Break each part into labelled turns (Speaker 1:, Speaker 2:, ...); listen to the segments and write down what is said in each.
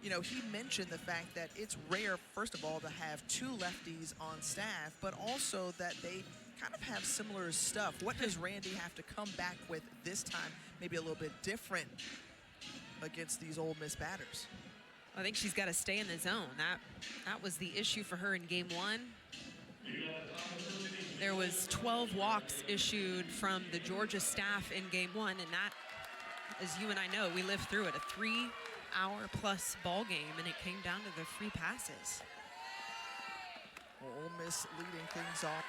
Speaker 1: you know, he mentioned the fact that it's rare, first of all, to have two lefties on staff, but also that they kind of have similar stuff. What does Randy have to come back with this time, maybe a little bit different against these Ole Miss batters?
Speaker 2: I think she's got to stay in the zone. That was the issue for her in game one. There was 12 walks issued from the Georgia staff in game one, and that, as you and I know, we lived through it, a 3-hour-plus ball game, and it came down to the free passes.
Speaker 1: Well, Ole Miss leading things off.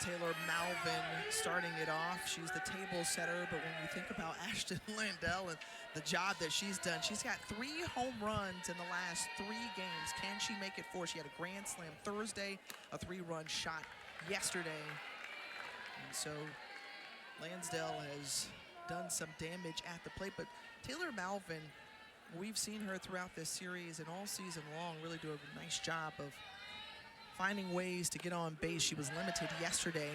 Speaker 1: Taylor Malvin starting it off. She's the table setter, but when you think about Ashton Landell and the job that she's done, she's got 3 home runs in the last 3 games. Can she make it 4? She had a grand slam Thursday, a 3-run shot yesterday. And so Lansdale has done some damage at the plate, but Taylor Malvin, we've seen her throughout this series and all season long really do a nice job of finding ways to get on base. She was limited yesterday.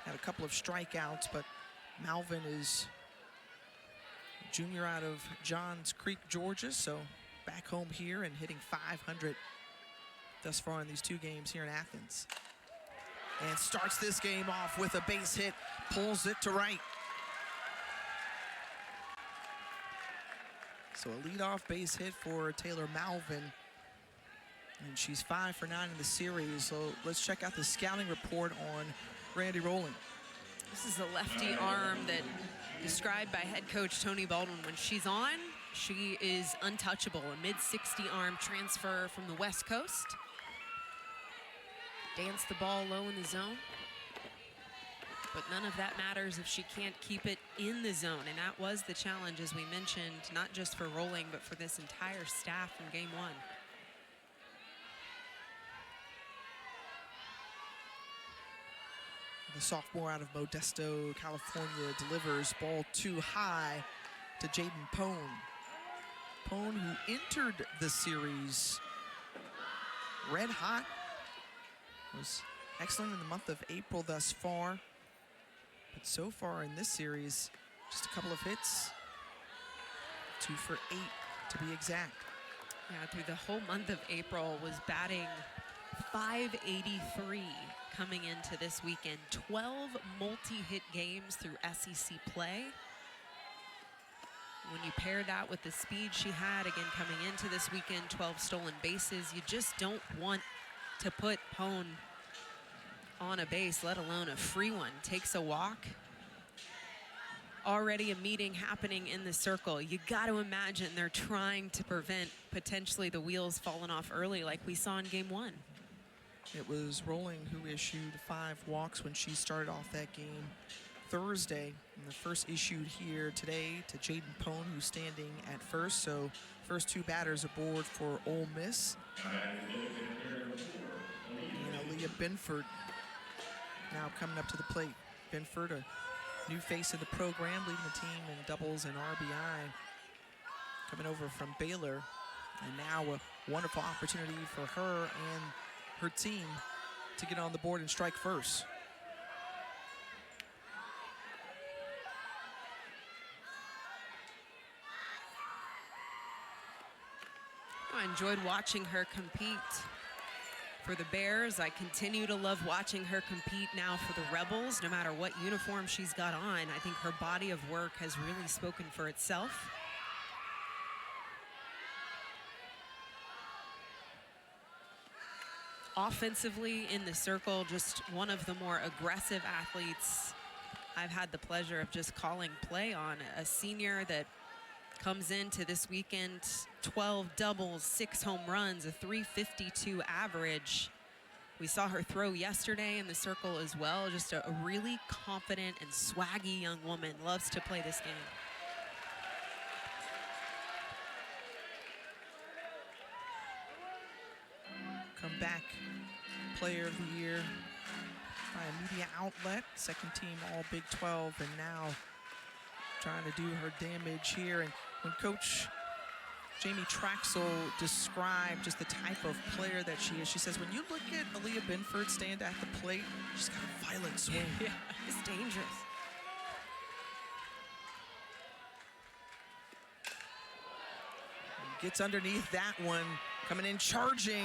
Speaker 1: Had a couple of strikeouts, but Malvin is a junior out of Johns Creek, Georgia, so back home here and hitting .500 thus far in these 2 games here in Athens. And starts this game off with a base hit, pulls it to right. So a leadoff base hit for Taylor Malvin. And she's 5 for 9 in the series. So let's check out the scouting report on Randy Rowling.
Speaker 2: This is a lefty arm that, described by head coach Tony Baldwin, when she's on, she is untouchable. A mid-60 arm transfer from the West Coast. Dance the ball low in the zone. But none of that matters if she can't keep it in the zone. And that was the challenge, as we mentioned, not just for Rowling, but for this entire staff in game one.
Speaker 1: The sophomore out of Modesto, California, delivers ball too high to Jaden Pone. Pone, who entered the series red hot, was excellent in the month of April thus far. But so far in this series, just a couple of hits, 2 for 8 to be exact.
Speaker 2: Yeah, through the whole month of April was batting .583 coming into this weekend. 12 multi-hit games through SEC play. When you pair that with the speed she had, again, coming into this weekend, 12 stolen bases, you just don't want to put Pone on a base, let alone a free one. Takes a walk. Already a meeting happening in the circle. You got to imagine they're trying to prevent potentially the wheels falling off early like we saw in game one.
Speaker 1: It was Rowling who issued 5 walks when she started off that game Thursday. And the first issued here today to Jaden Pone, who's standing at first. So first 2 batters aboard for Ole Miss. And Aaliyah Binford now coming up to the plate. Binford, a new face of the program, leading the team in doubles and RBI. Coming over from Baylor. And now a wonderful opportunity for her and her team to get on the board and strike first.
Speaker 2: I enjoyed watching her compete for the Bears. I continue to love watching her compete now for the Rebels, no matter what uniform she's got on. I think her body of work has really spoken for itself. Offensively in the circle, just one of the more aggressive athletes I've had the pleasure of just calling play on. A senior that comes into this weekend, 12 doubles, 6 home runs, a .352 average. We saw her throw yesterday in the circle as well. Just a really confident and swaggy young woman. Loves to play this game.
Speaker 1: Comeback player of the year by a media outlet, second team all Big 12, and now trying to do her damage here. And when Coach Jamie Traxel described just the type of player that she is, she says, when you look at Aaliyah Binford stand at the plate, she's got a violent swing.
Speaker 2: Yeah, it's dangerous.
Speaker 1: gets underneath that one. Coming in charging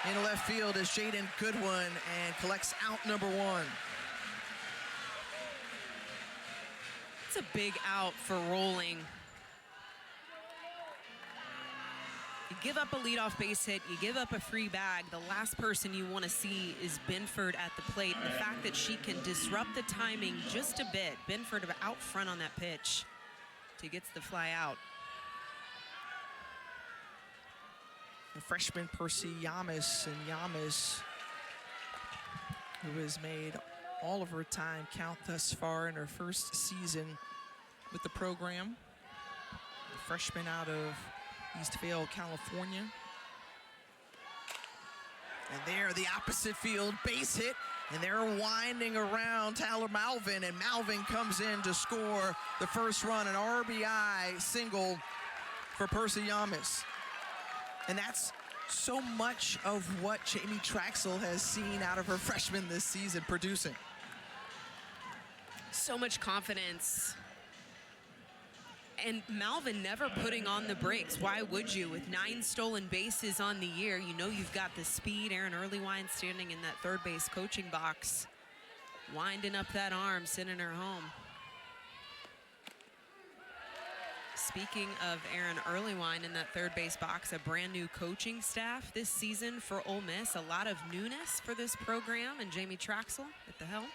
Speaker 1: in left field is Jaden Goodwin and collects out number 1.
Speaker 2: It's a big out for Rolling. You give up a leadoff base hit, you give up a free bag. The last person you want to see is Binford at the plate. And the fact that she can disrupt the timing just a bit. Binford out front on that pitch. She gets the fly out.
Speaker 1: The freshman Percy Yamas, and Yamas, who has made all of her time count thus far in her first season with the program. A freshman out of Eastvale, California. And there, the opposite field base hit, and they're winding around Tyler Malvin, and Malvin comes in to score the first run, an RBI single for Percy Yamas. And that's so much of what Jamie Traxel has seen out of her freshman this season producing.
Speaker 2: So much confidence. And Malvin never putting on the brakes. Why would you? With 9 stolen bases on the year, you know you've got the speed. Aaron Earlywine standing in that third base coaching box, winding up that arm, sending her home. Speaking of Aaron Earlywine in that third base box, a brand new coaching staff this season for Ole Miss. A lot of newness for this program, and Jamie Traxel at the helm.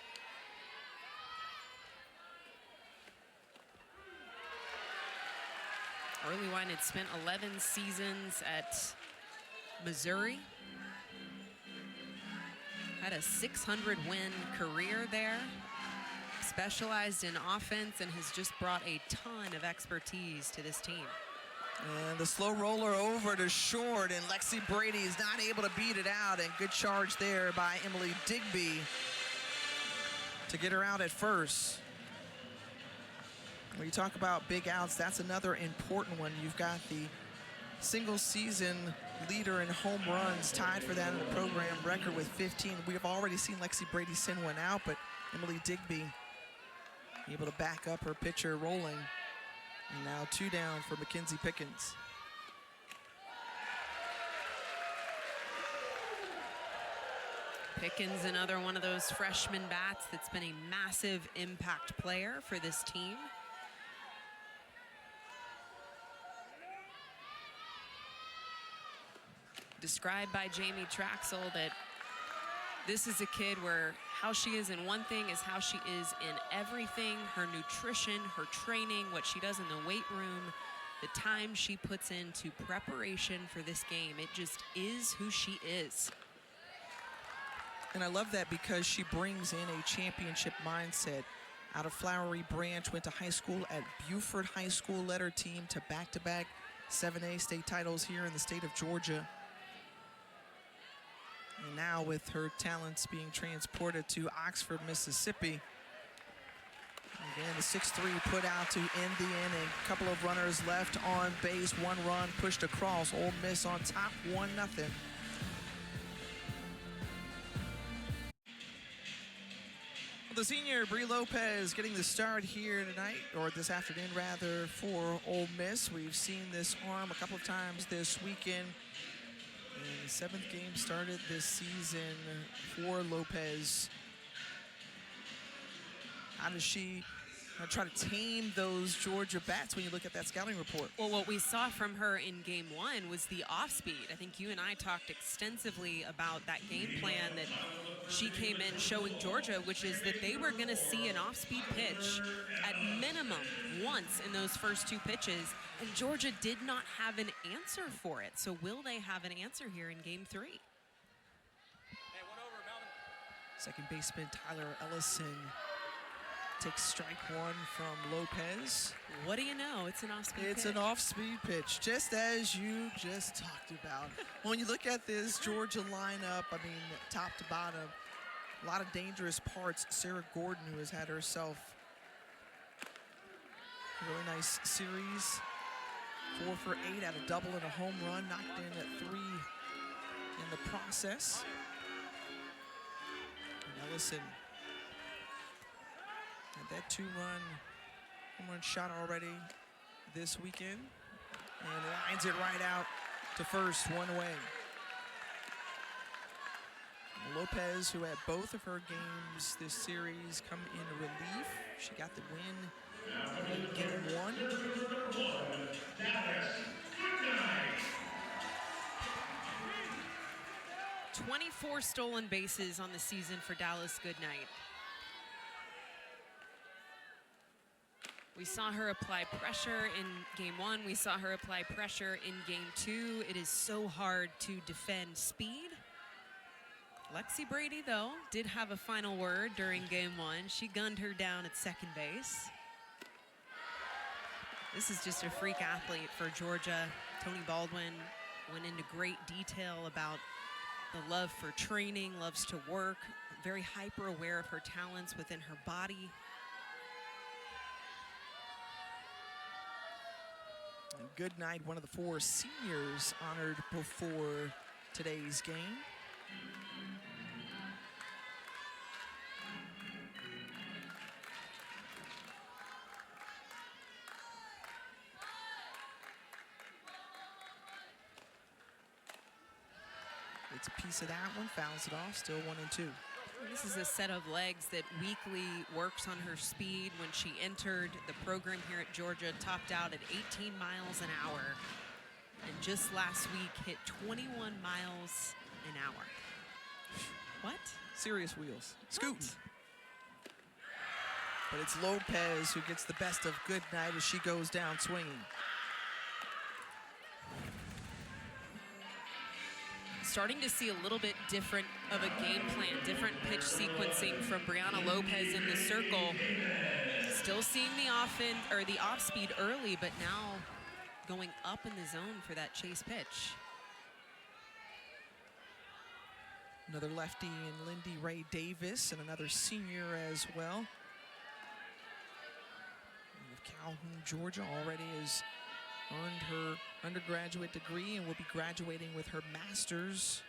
Speaker 2: Earlywine had spent 11 seasons at Missouri. Had a 600-win career there. Specialized in offense and has just brought a ton of expertise to this team.
Speaker 1: And the slow roller over to short, and Lexi Brady is not able to beat it out, and good charge there by Emily Digby to get her out at first. When you talk about big outs, that's another important one. You've got the single season leader in home runs, tied for that in the program record with 15. We have already seen Lexi Brady send one out, but Emily Digby able to back up her pitcher Rolling. And now 2 down for Mackenzie Pickens.
Speaker 2: Pickens, another one of those freshman bats that's been a massive impact player for this team. Described by Jamie Traxel that this is a kid where how she is in one thing is how she is in everything. Her nutrition, her training, what she does in the weight room, the time she puts into preparation for this game. It just is who she is.
Speaker 1: And I love that because she brings in a championship mindset. Out of Flowery Branch, went to high school at Buford High School, led her team to back-to-back 7A state titles here in the state of Georgia. And now with her talents being transported to Oxford, Mississippi. Again, the 6-3 put out to end the inning. A couple of runners left on base. 1 run pushed across. Ole Miss on top, 1-0. The senior Brie Lopez getting the start here tonight, or this afternoon rather, for Ole Miss. We've seen this arm a couple of times this weekend. And the 7th game started this season for Lopez. How does she try to tame those Georgia bats when you look at that scouting report?
Speaker 2: Well, what we saw from her in game 1 was the off speed. I think you and I talked extensively about that game plan that she came in showing Georgia, which is that they were going to see an off speed pitch at minimum once in those first 2 pitches, and Georgia did not have an answer for it. So will they have an answer here in game 3?
Speaker 1: Second baseman Tyler Ellison takes strike 1 from Lopez.
Speaker 2: What do you know? It's an off-speed pitch.
Speaker 1: It's an off-speed pitch, just as you just talked about. When you look at this Georgia lineup, I mean, top to bottom, a lot of dangerous parts. Sarah Gordon, who has had herself a really nice series. 4 for 8 at a double and a home run, knocked in at 3 in the process. And Ellison had that 2-run home run shot already this weekend. And sends it right out to first, one away. Lopez, who had both of her games this series come in relief. She got the win in game 1.
Speaker 2: 24 stolen bases on the season for Dallas Goodnight. We saw her apply pressure in game 1. We saw her apply pressure in game 2. It is so hard to defend speed. Lexi Brady, though, did have a final word during game 1. She gunned her down at second base. This is just a freak athlete for Georgia. Tony Baldwin went into great detail about the love for training, loves to work, very hyper aware of her talents within her body.
Speaker 1: And Goodnight, one of the 4 seniors honored before today's game. It's a piece of that one, fouls it off, still 1-2.
Speaker 2: This is a set of legs that weekly works on her speed. When she entered the program here at Georgia, topped out at 18 miles an hour. And just last week hit 21 miles an hour. What?
Speaker 1: Serious wheels. Scooting. But it's Lopez who gets the best of Goodnight as she goes down swinging.
Speaker 2: Starting to see a little bit different of a game plan, different pitch sequencing from Brianna Lopez in the circle. Still seeing the off speed early, but now going up in the zone for that chase pitch.
Speaker 1: Another lefty in Lindy Ray Davis, and another senior as well. Calhoun, Georgia, already has earned her undergraduate degree and will be graduating with her master's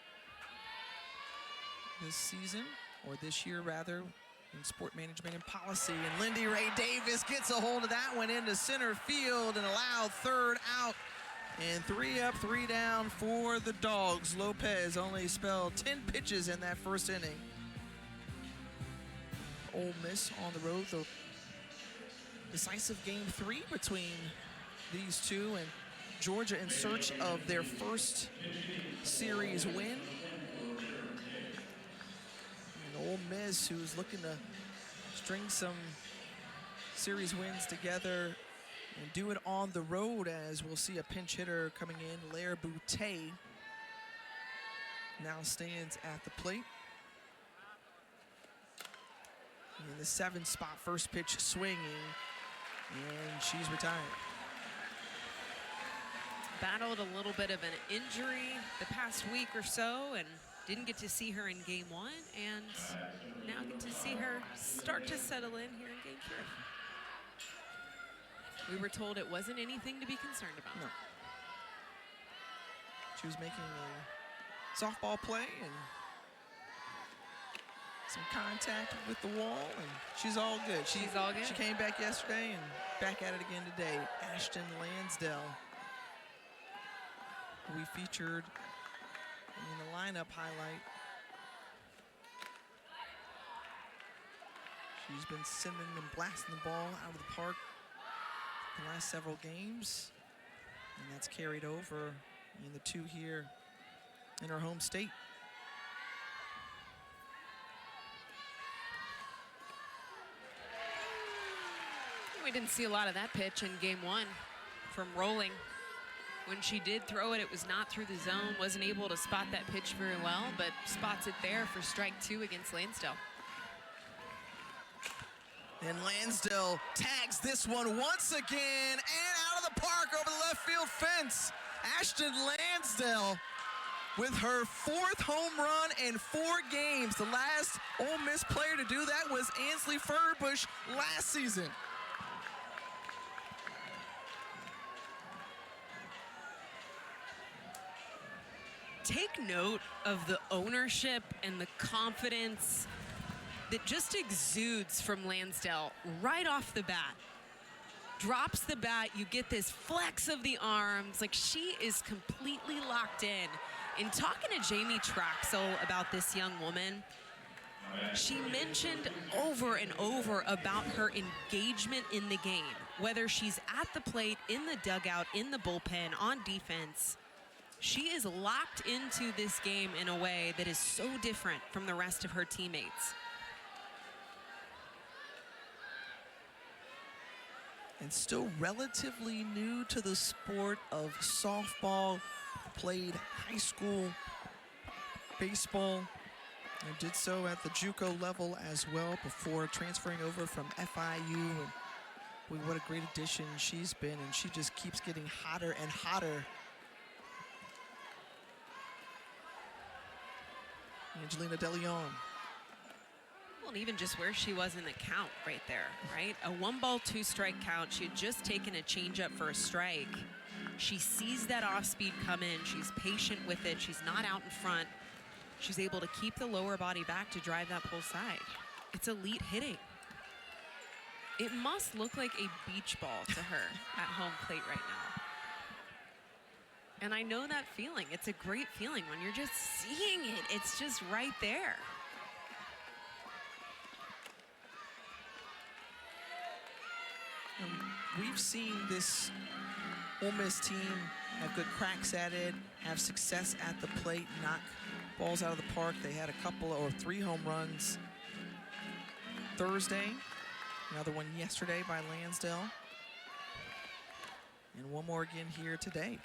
Speaker 1: this season, or this year rather, in sport management and policy. And Lindy Ray Davis gets a hold of that one into center field and allowed third out. And 3 up, 3 down for the Dogs. Lopez only spelled 10 pitches in that first inning. Ole Miss on the road, the decisive game 3 between these two, and Georgia in search of their first series win. And Ole Miss, who's looking to string some series wins together and do it on the road, as we'll see a pinch hitter coming in. Lair Boutte now stands at the plate. In the 7th spot, first pitch swinging, and she's retired.
Speaker 2: Battled a little bit of an injury the past week or so and didn't get to see her in game 1, and now get to see her start to settle in here in game 3. We were told it wasn't anything to be concerned about.
Speaker 1: No. She was making a softball play and some contact with the wall, and she's all good.
Speaker 2: She's all good.
Speaker 1: She came back yesterday and back at it again today. Ashton Lansdale, who we featured in the lineup highlight. She's been sending and blasting the ball out of the park the last several games, and that's carried over in the 2 here in her home state.
Speaker 2: We didn't see a lot of that pitch in game 1 from Rolling. When she did throw it, it was not through the zone, wasn't able to spot that pitch very well, but spots it there for strike 2 against Lansdale.
Speaker 1: And Lansdale tags this one once again, and out of the park over the left field fence. Ashton Lansdale with her 4th home run in 4 games. The last Ole Miss player to do that was Ansley Furbush last season.
Speaker 2: Take note of the ownership and the confidence that just exudes from Lansdale right off the bat. drops the bat, you get this flex of the arms. Like, she is completely locked in. In talking to Jamie Traxel about this young woman, she mentioned over and over about her engagement in the game, whether she's at the plate, in the dugout, in the bullpen, on defense. She is locked into this game in a way that is so different from the rest of her teammates.
Speaker 1: And still relatively new to the sport of softball, played high school baseball, and did so at the JUCO level as well before transferring over from FIU. And boy, what a great addition she's been, and she just keeps getting hotter and hotter. Angelina De Leon.
Speaker 2: Well, and even just where she was in the count right there, right? A 1-ball, 2-strike count. She had just taken a changeup for a strike. She sees that off-speed come in. She's patient with it. She's not out in front. She's able to keep the lower body back to drive that pull side. It's elite hitting. It must look like a beach ball to her at home plate right now. And I know that feeling. It's a great feeling when you're just seeing it. It's just right there.
Speaker 1: We've seen this Ole Miss team have good cracks at it, have success at the plate, knock balls out of the park. They had a couple or 3 home runs Thursday, another one yesterday by Lansdale, and one more again here today.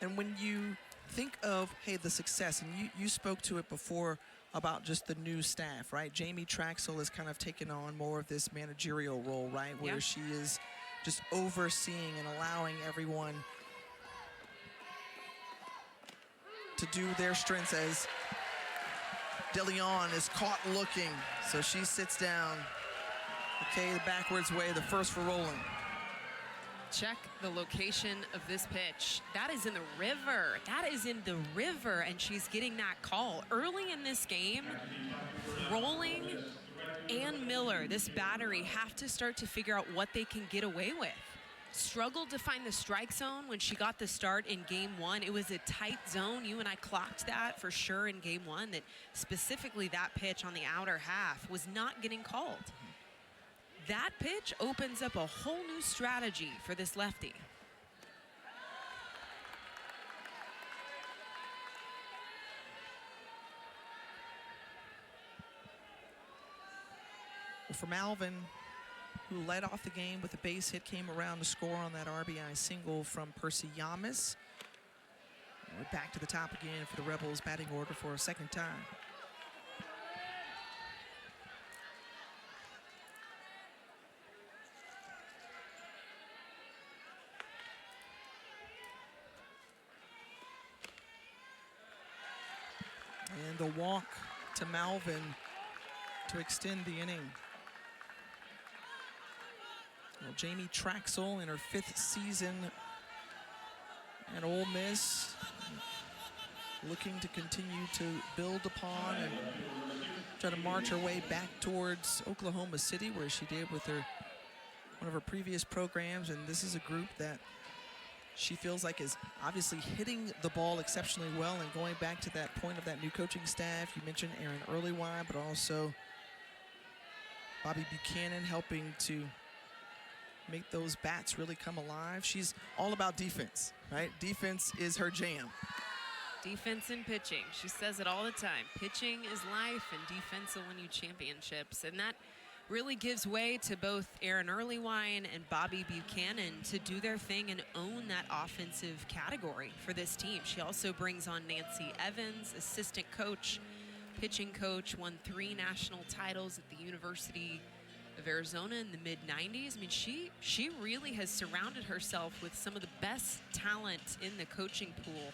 Speaker 1: And when you think of, hey, the success, and you spoke to it before about just the new staff, right? Jamie Traxel has kind of taken on more of this managerial role, right? Where she is just overseeing and allowing everyone to do their strengths, as De Leon is caught looking. So she sits down. Okay, the backwards way, the first for rolling.
Speaker 2: Check the location of this pitch. That is in the river. That is in the river, and she's getting that call. Early in this game, Rolling and Miller, this battery, have to start to figure out what they can get away with. Struggled to find the strike zone when she got the start in game 1. It was a tight zone. You and I clocked that for sure in game 1, that specifically that pitch on the outer half was not getting called. That pitch opens up a whole new strategy for this lefty.
Speaker 1: Well, for Malvin, who led off the game with a base hit, came around to score on that RBI single from Percy Yamas. We're back to the top again for the Rebels batting order for a second time. And the walk to Malvin to extend the inning. Well, Jamie Traxel in her 5th season at Ole Miss, looking to continue to build upon and try to march her way back towards Oklahoma City, where she did with one of her previous programs. And this is a group that she feels like is obviously hitting the ball exceptionally well. And going back to that point of that new coaching staff, you mentioned Aaron Earlywine, but also Bobby Buchanan helping to make those bats really come alive. She's all about defense, right? Defense is her jam.
Speaker 2: Defense and pitching. She says it all the time. Pitching is life, and defense will win you championships. And that really gives way to both Aaron Earlywine and Bobby Buchanan to do their thing and own that offensive category for this team. She also brings on Nancy Evans, assistant coach, pitching coach, won 3 national titles at the University of Arizona in the mid-90s. I mean, she really has surrounded herself with some of the best talent in the coaching pool,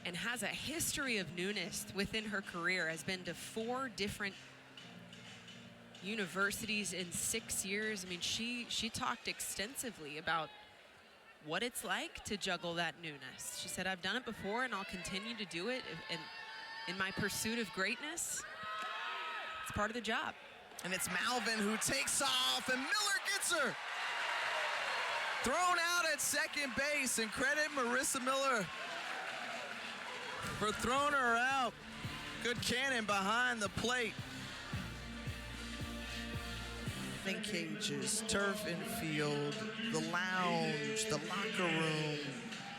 Speaker 2: and has a history of newness within her career. Has been to 4 different universities in 6 years. I mean, she talked extensively about what it's like to juggle that newness. She said, I've done it before and I'll continue to do it in my pursuit of greatness. It's part of the job.
Speaker 1: And it's Malvin who takes off, and Miller gets her. Thrown out at second base, and credit Marissa Miller for throwing her out. Good cannon behind the plate. Cages, turf and field, the lounge, the locker room,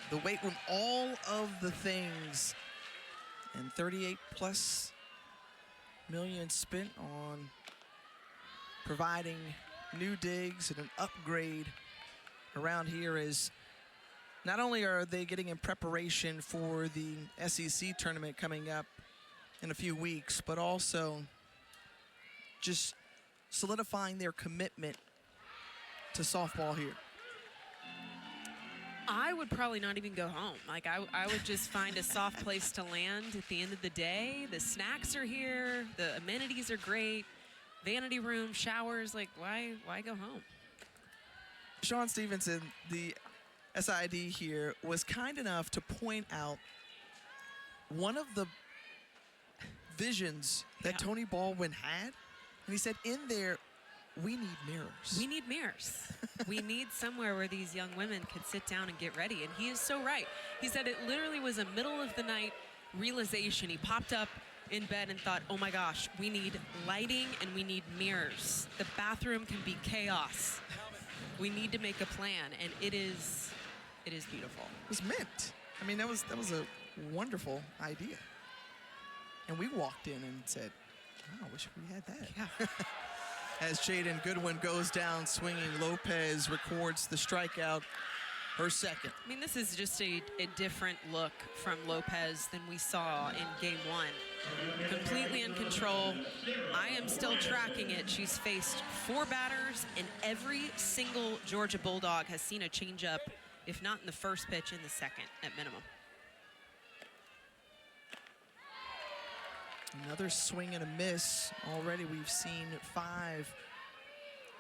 Speaker 1: the weight room, all of the things. And 38+ million spent on providing new digs and an upgrade around here. Is not only are they getting in preparation for the SEC tournament coming up in a few weeks, but also just solidifying their commitment to softball here.
Speaker 2: I would probably not even go home. Like, I would just find a soft place to land at the end of the day. The snacks are here. The amenities are great. Vanity room, showers. Like, why go home?
Speaker 1: Sean Stevenson, the SID here, was kind enough to point out one of the visions that Tony Baldwin had. And he said, in there, we need mirrors.
Speaker 2: We need mirrors. We need somewhere where these young women could sit down and get ready. And he is so right. He said it literally was a middle of the night realization. He popped up in bed and thought, oh my gosh, we need lighting and we need mirrors. The bathroom can be chaos. We need to make a plan, and it is beautiful.
Speaker 1: It was mint. I mean, that was a wonderful idea. And we walked in and said, oh, I wish we had that.
Speaker 2: Yeah.
Speaker 1: As Jaden Goodwin goes down swinging, Lopez records the strikeout, her second.
Speaker 2: I mean, this is just a different look from Lopez than we saw in game one. Completely in control. I am still tracking it. She's faced 4 batters, and every single Georgia Bulldog has seen a changeup, if not in the first pitch, in the second at minimum.
Speaker 1: Another swing and a miss. Already we've seen 5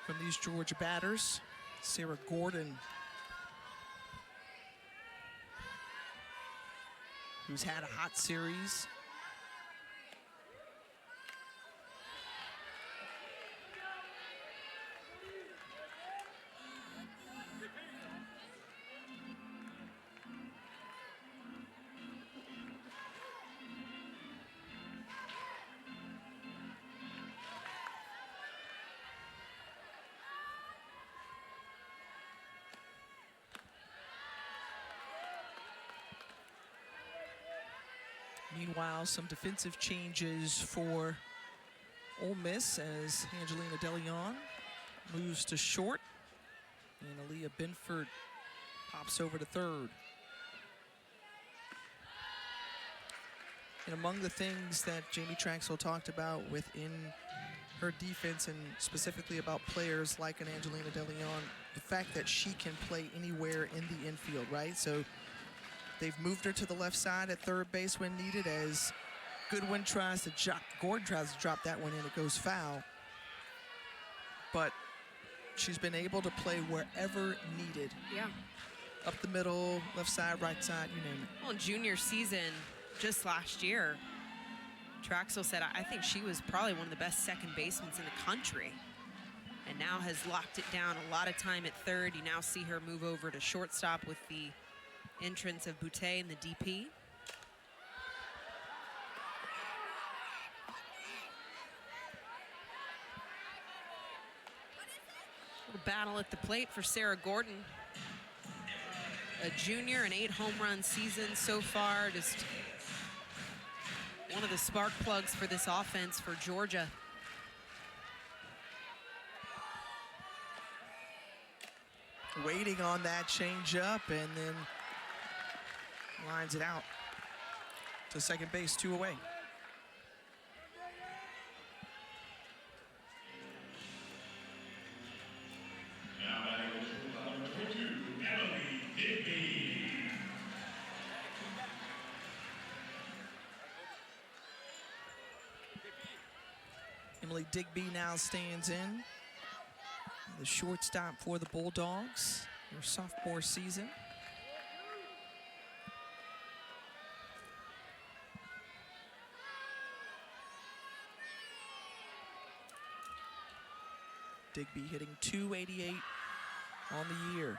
Speaker 1: from these Georgia batters. Sarah Gordon, who's had a hot series. Meanwhile, some defensive changes for Ole Miss as Angelina DeLeon moves to short and Aaliyah Binford pops over to third. And among the things that Jamie Traxel talked about within her defense, and specifically about players like an Angelina DeLeon, the fact that she can play anywhere in the infield, right? So they've moved her to the left side at third base when needed, as Goodwin tries to Gordon tries to drop that one in, it goes foul. But she's been able to play wherever needed.
Speaker 2: Yeah.
Speaker 1: Up the middle, left side, right side, you name it.
Speaker 2: Well, in junior season, just last year, Traxel said, I think she was probably one of the best second basemen in the country, and now has locked it down a lot of time at third. You now see her move over to shortstop with the entrance of Boutte in the DP. Little battle at the plate for Sarah Gordon. A junior, an 8 home run season so far. Just one of the spark plugs for this offense for Georgia.
Speaker 1: Waiting on that changeup, and then lines it out to second base, 2 away. Emily Digby now stands in, the shortstop for the Bulldogs, their sophomore season. Digby hitting .288 on the year.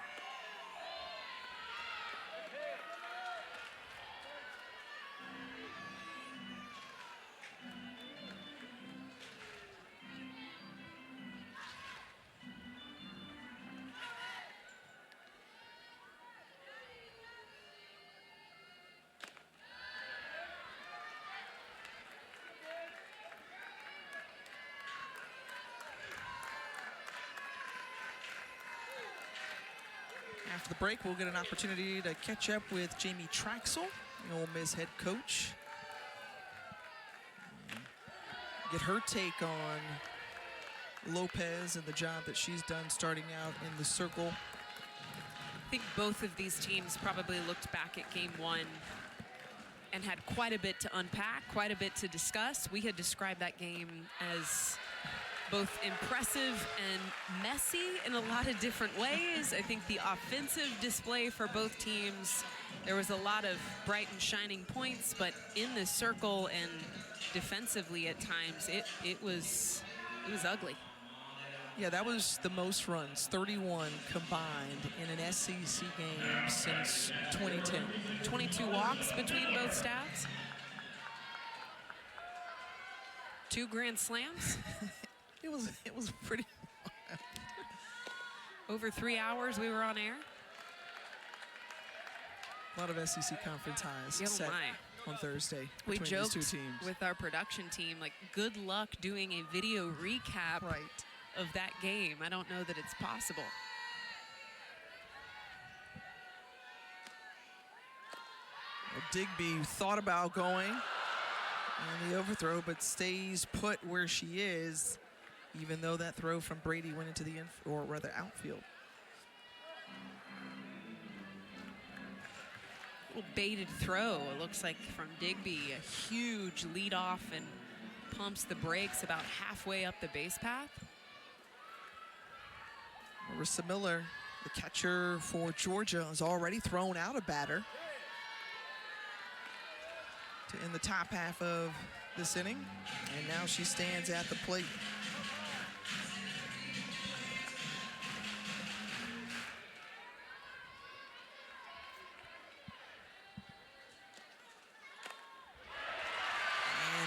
Speaker 1: After the break, we'll get an opportunity to catch up with Jamie Traxel, the Ole Miss head coach. Get her take on Lopez and the job that she's done starting out in the circle.
Speaker 2: I think both of these teams probably looked back at game one and had quite a bit to unpack, quite a bit to discuss. We had described that game as both impressive and messy in a lot of different ways. I think the offensive display for both teams, there was a lot of bright and shining points, but in the circle and defensively at times, it was ugly.
Speaker 1: Yeah, that was the most runs, 31 combined in an SEC game since 2010.
Speaker 2: 22 walks between both staffs. 2 grand slams.
Speaker 1: It was pretty wild.
Speaker 2: Over 3 hours we were on air.
Speaker 1: A lot of SEC conference highs
Speaker 2: Oh
Speaker 1: set
Speaker 2: my.
Speaker 1: on Thursday
Speaker 2: We
Speaker 1: between these
Speaker 2: joked
Speaker 1: two teams.
Speaker 2: with our production team, like, good luck doing a video recap of that game. I don't know that it's possible.
Speaker 1: Well, Digby thought about going on the overthrow, but stays put where she is, even though that throw from Brady went into the outfield.
Speaker 2: Little baited throw, it looks like, from Digby. A huge lead off and pumps the brakes about halfway up the base path.
Speaker 1: Marissa Miller, the catcher for Georgia, has already thrown out a batter to end the top half of this inning, and now she stands at the plate.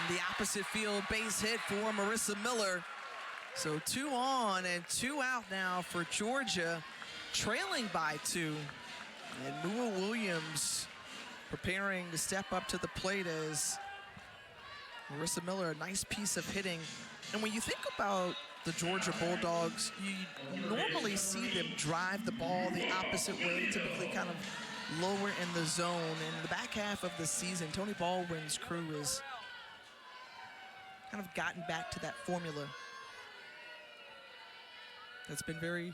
Speaker 1: The opposite field base hit for Marissa Miller. So 2 on and 2 out now for Georgia, trailing by 2. And Mua Williams preparing to step up to the plate as Marissa Miller, a nice piece of hitting. And when you think about the Georgia Bulldogs, you normally see them drive the ball the opposite way, typically kind of lower in the zone. And in the back half of the season, Tony Baldwin's crew is kind of gotten back to that formula that's been very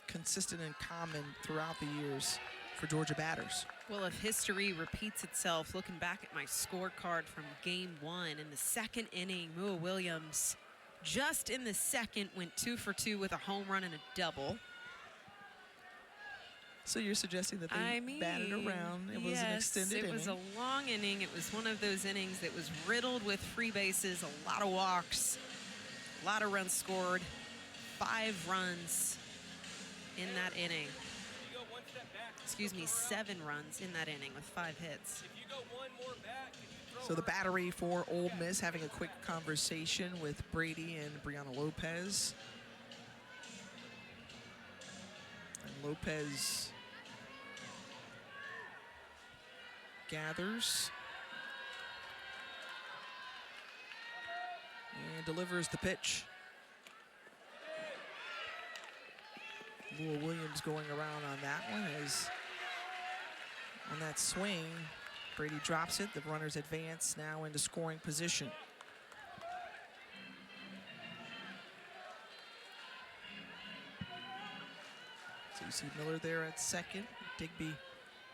Speaker 1: consistent and common throughout the years for Georgia batters.
Speaker 2: Well, if history repeats itself, looking back at my scorecard from game 1, in the second inning, Mua Williams, just in the second, went 2 for 2 with a home run and a double.
Speaker 1: So you're suggesting that they batted around. It was an extended inning.
Speaker 2: It was a long inning. It was one of those innings that was riddled with free bases, a lot of walks, a lot of runs scored, 5 runs in that inning. Excuse me, 7 runs in that inning with 5 hits.
Speaker 1: So the battery for Ole Miss having a quick conversation with Brady and Brianna Lopez. And Lopez gathers and delivers the pitch. Mua Williams going around on that one as on that swing, Brady drops it. The runners advance now into scoring position. So you see Miller there at second, Digby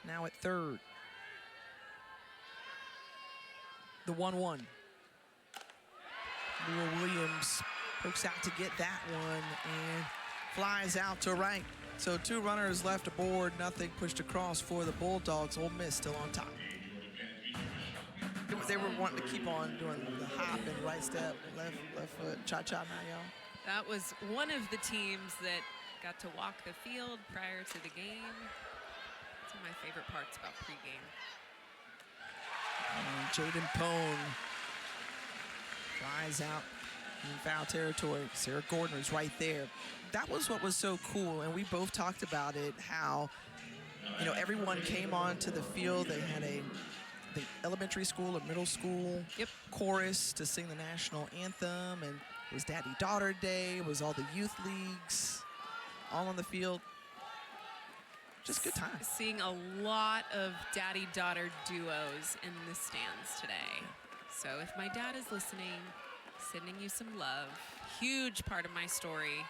Speaker 1: now at third. The 1-1. Mua Williams pokes out to get that one and flies out to right. So 2 runners left aboard, nothing pushed across for the Bulldogs. Ole Miss still on top. They were wanting to keep on doing the hop and right step, left foot, cha-cha now, y'all.
Speaker 2: That was one of the teams that got to walk the field prior to the game. It's one of my favorite parts about pregame.
Speaker 1: And Jaden Pone flies out in foul territory. Sarah Gordon was right there. That was what was so cool, and we both talked about it, how, you know, everyone came onto the field. They had the elementary school or middle school chorus to sing the national anthem, and it was Daddy-Daughter Day. It was all the youth leagues all on the field. Just good time.
Speaker 2: Seeing a lot of daddy-daughter duos in the stands today. So if my dad is listening, sending you some love. Huge part of my story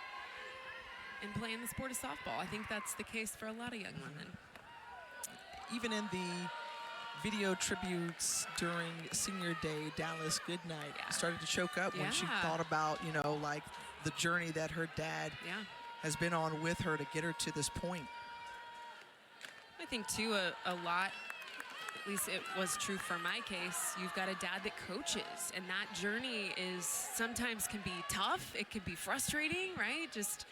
Speaker 2: in playing the sport of softball. I think that's the case for a lot of young women.
Speaker 1: Even in the video tributes during senior day, Dallas Goodnight started to choke up when she thought about, you know, like the journey that her dad has been on with her to get her to this point.
Speaker 2: I think too, a lot, at least it was true for my case, you've got a dad that coaches, and that journey is sometimes can be tough. It can be frustrating, right? Just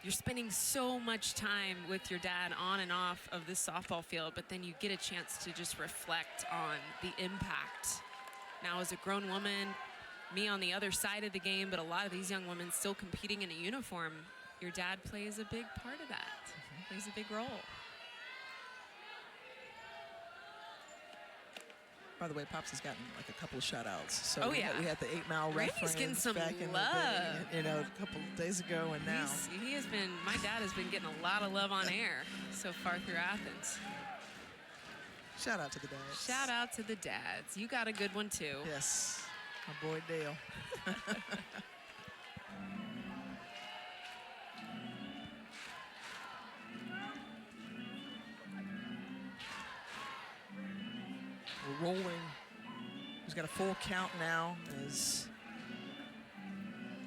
Speaker 2: you're spending so much time with your dad on and off of this softball field, but then you get a chance to just reflect on the impact. Now, as a grown woman, me on the other side of the game, but a lot of these young women still competing in a uniform, your dad plays a big part of that, plays a big role.
Speaker 1: By the way, Pops has gotten like a couple of shout-outs. So we had the 8 Mile reference
Speaker 2: getting some
Speaker 1: back in
Speaker 2: love.
Speaker 1: the day, you know, a couple of days ago, and now
Speaker 2: he has been. My dad has been getting a lot of love on air so far through Athens.
Speaker 1: Shout out to the dads.
Speaker 2: Shout out to the dads. You got a good one too.
Speaker 1: Yes, my boy Dale. We're rolling. He's got a full count now. As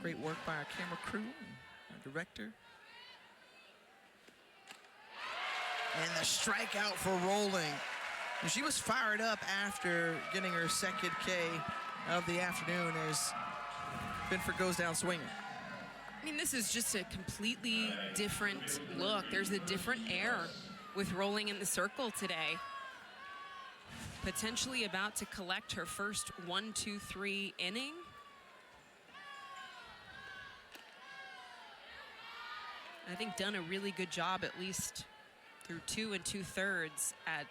Speaker 1: great work by our camera crew, our director. And the strikeout for Rolling. And she was fired up after getting her second K of the afternoon as Binford goes down swinging.
Speaker 2: I mean, this is just a completely different look. There's a different air with Rolling in the circle today. Potentially about to collect her first 1-2-3 inning. I think done a really good job, at least through 2 2/3, at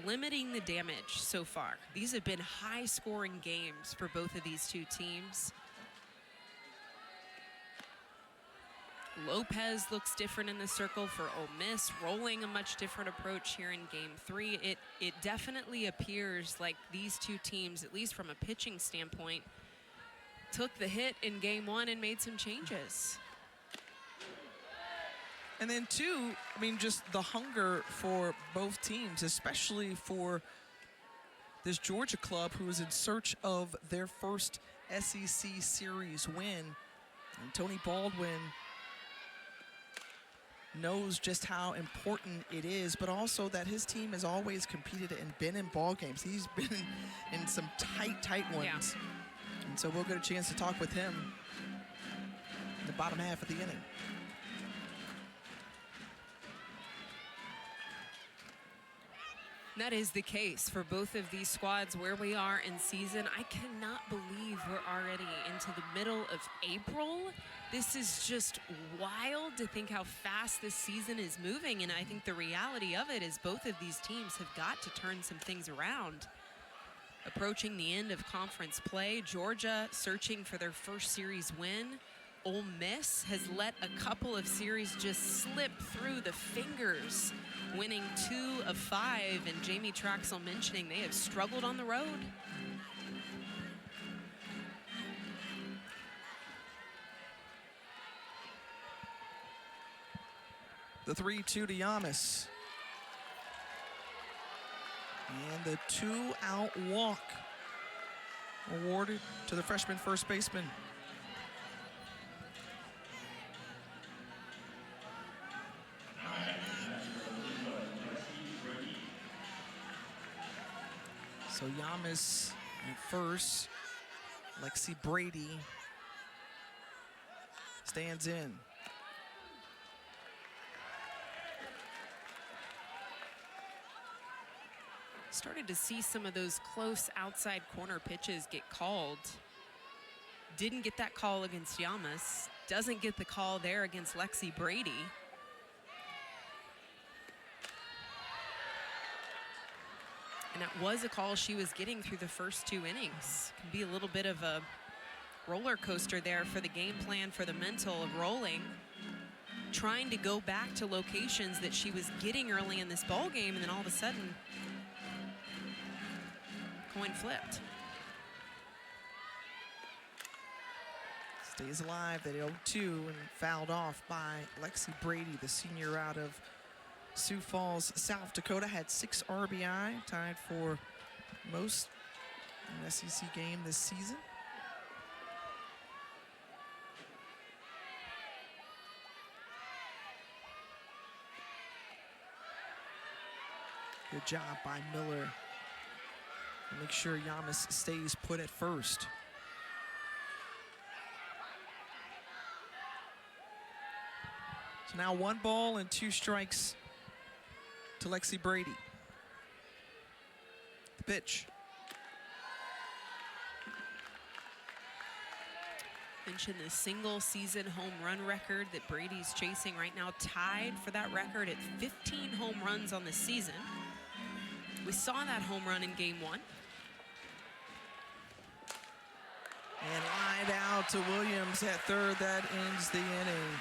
Speaker 2: limiting the damage so far. These have been high-scoring games for both of these two teams. Lopez looks different in the circle for Ole Miss, Rolling a much different approach here in game 3. It definitely appears like these two teams, at least from a pitching standpoint, took the hit in game 1 and made some changes.
Speaker 1: And then two, I mean, just the hunger for both teams, especially for this Georgia club who is in search of their first SEC series win. And Tony Baldwin knows just how important it is, but also that his team has always competed and been in ball games. He's been in some tight ones.
Speaker 2: Yeah.
Speaker 1: And so we'll get a chance to talk with him in the bottom half of the inning.
Speaker 2: That is the case for both of these squads where we are in season. I cannot believe we're already into the middle of April. This is just wild to think how fast this season is moving, and I think the reality of it is both of these teams have got to turn some things around. Approaching the end of conference play, Georgia searching for their first series win. Ole Miss has let a couple of series just slip through the fingers, winning 2 of 5, and Jamie Traxel mentioning they have struggled on the road.
Speaker 1: The 3-2 to Yamas. And the 2-out walk awarded to the freshman first baseman. So Yamas at first, Lexi Brady stands in.
Speaker 2: Started to see some of those close outside corner pitches get called. Didn't get that call against Yamas. Doesn't get the call there against Lexi Brady. And that was a call she was getting through the first 2 innings. Can be a little bit of a roller coaster there for the game plan, for the mental of rolling. Trying to go back to locations that she was getting early in this ball game, and then all of a sudden, coin flipped.
Speaker 1: Stays alive at 0-2 and fouled off by Lexi Brady, the senior out of Sioux Falls, South Dakota. Had 6 RBI, tied for most in an SEC game this season. Good job by Miller. Make sure Yamas stays put at first. So now 1 ball and 2 strikes to Lexi Brady. The pitch.
Speaker 2: Mentioned the single season home run record that Brady's chasing right now, tied for that record at 15 home runs on the season. We saw that home run in game 1.
Speaker 1: And lined out to Williams at third. That ends the inning.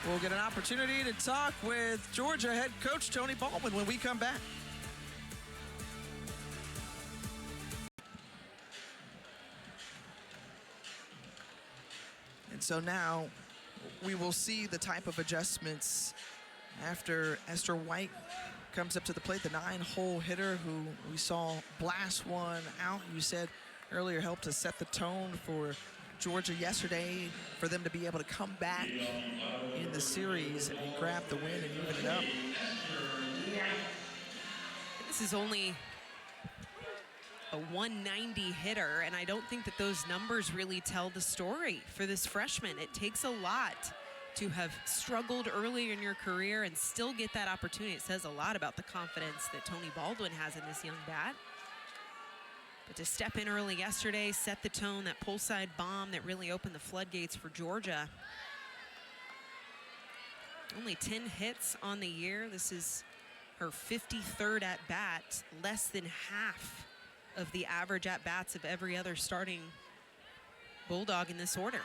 Speaker 1: We'll get an opportunity to talk with Georgia head coach Tony Baldwin when we come back. And so now we will see the type of adjustments after Esther White comes up to the plate, the 9-hole hitter who we saw blast one out. You said earlier helped to set the tone for Georgia yesterday, for them to be able to come back in the series and grab the win and even it up.
Speaker 2: This is only a 190 hitter, and I don't think that those numbers really tell the story for this freshman. It takes a lot to have struggled earlier in your career and still get that opportunity. It says a lot about the confidence that Tony Baldwin has in this young bat. But to step in early yesterday, set the tone, that pull side bomb that really opened the floodgates for Georgia. Only 10 hits on the year. This is her 53rd at-bat, less than half of the average at-bats of every other starting Bulldog in this order.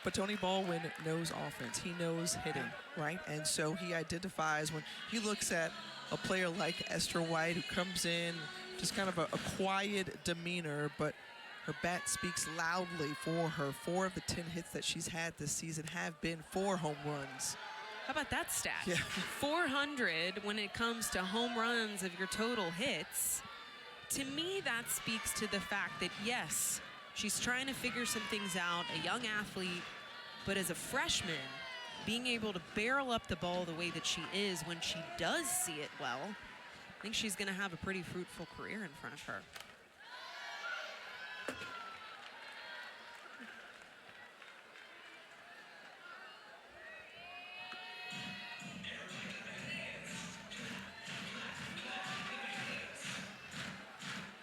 Speaker 1: But Tony Baldwin knows offense. He knows hitting, right? And so he identifies when he looks at a player like Esther White, who comes in, just kind of a quiet demeanor, but her bat speaks loudly for her. 4 of the 10 hits that she's had this season have been 4 home runs.
Speaker 2: How about that stat?
Speaker 1: Yeah.
Speaker 2: 400 when it comes to home runs of your total hits. To me, that speaks to the fact that, yes, she's trying to figure some things out, a young athlete, but as a freshman, being able to barrel up the ball the way that she is when she does see it well, I think she's going to have a pretty fruitful career in front of her.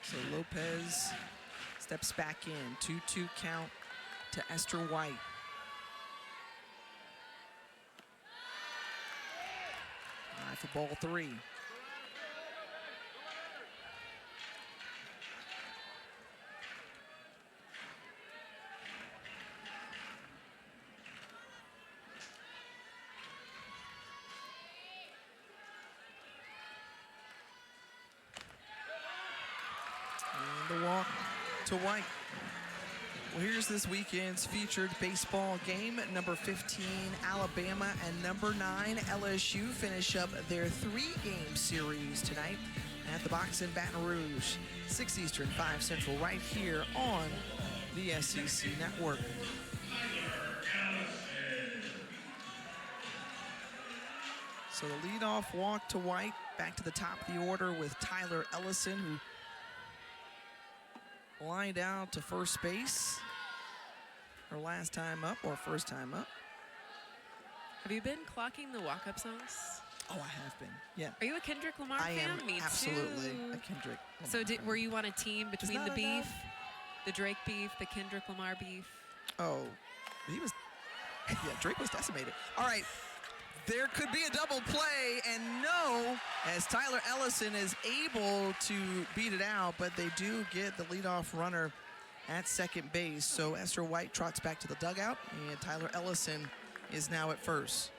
Speaker 1: So Lopez steps back in, 2-2 count to Esther White. For ball 3. And the walk to White. Well, here's this weekend's featured baseball game. Number 15, Alabama, and number 9, LSU finish up their 3-game series tonight at the Box in Baton Rouge. 6 Eastern, 5 Central, right here on the SEC Network. So the leadoff walk to White, back to the top of the order with Tyler Ellison, who lined out to first base. Her last time up, or first time up.
Speaker 2: Have you been clocking the walk-up songs?
Speaker 1: Oh, I have been, yeah.
Speaker 2: Are you a Kendrick Lamar
Speaker 1: I
Speaker 2: fan?
Speaker 1: am
Speaker 2: Me
Speaker 1: absolutely
Speaker 2: too.
Speaker 1: a Kendrick Lamar
Speaker 2: So
Speaker 1: fan.
Speaker 2: were you on a team between
Speaker 1: that
Speaker 2: the beef,
Speaker 1: enough?
Speaker 2: the Drake beef, the Kendrick Lamar beef?
Speaker 1: Oh, he was, yeah, Drake was decimated. All right, there could be a double play, and no, as Tyler Ellison is able to beat it out, but they do get the leadoff runner at second base. So Esther White trots back to the dugout, and Tyler Ellison is now at first.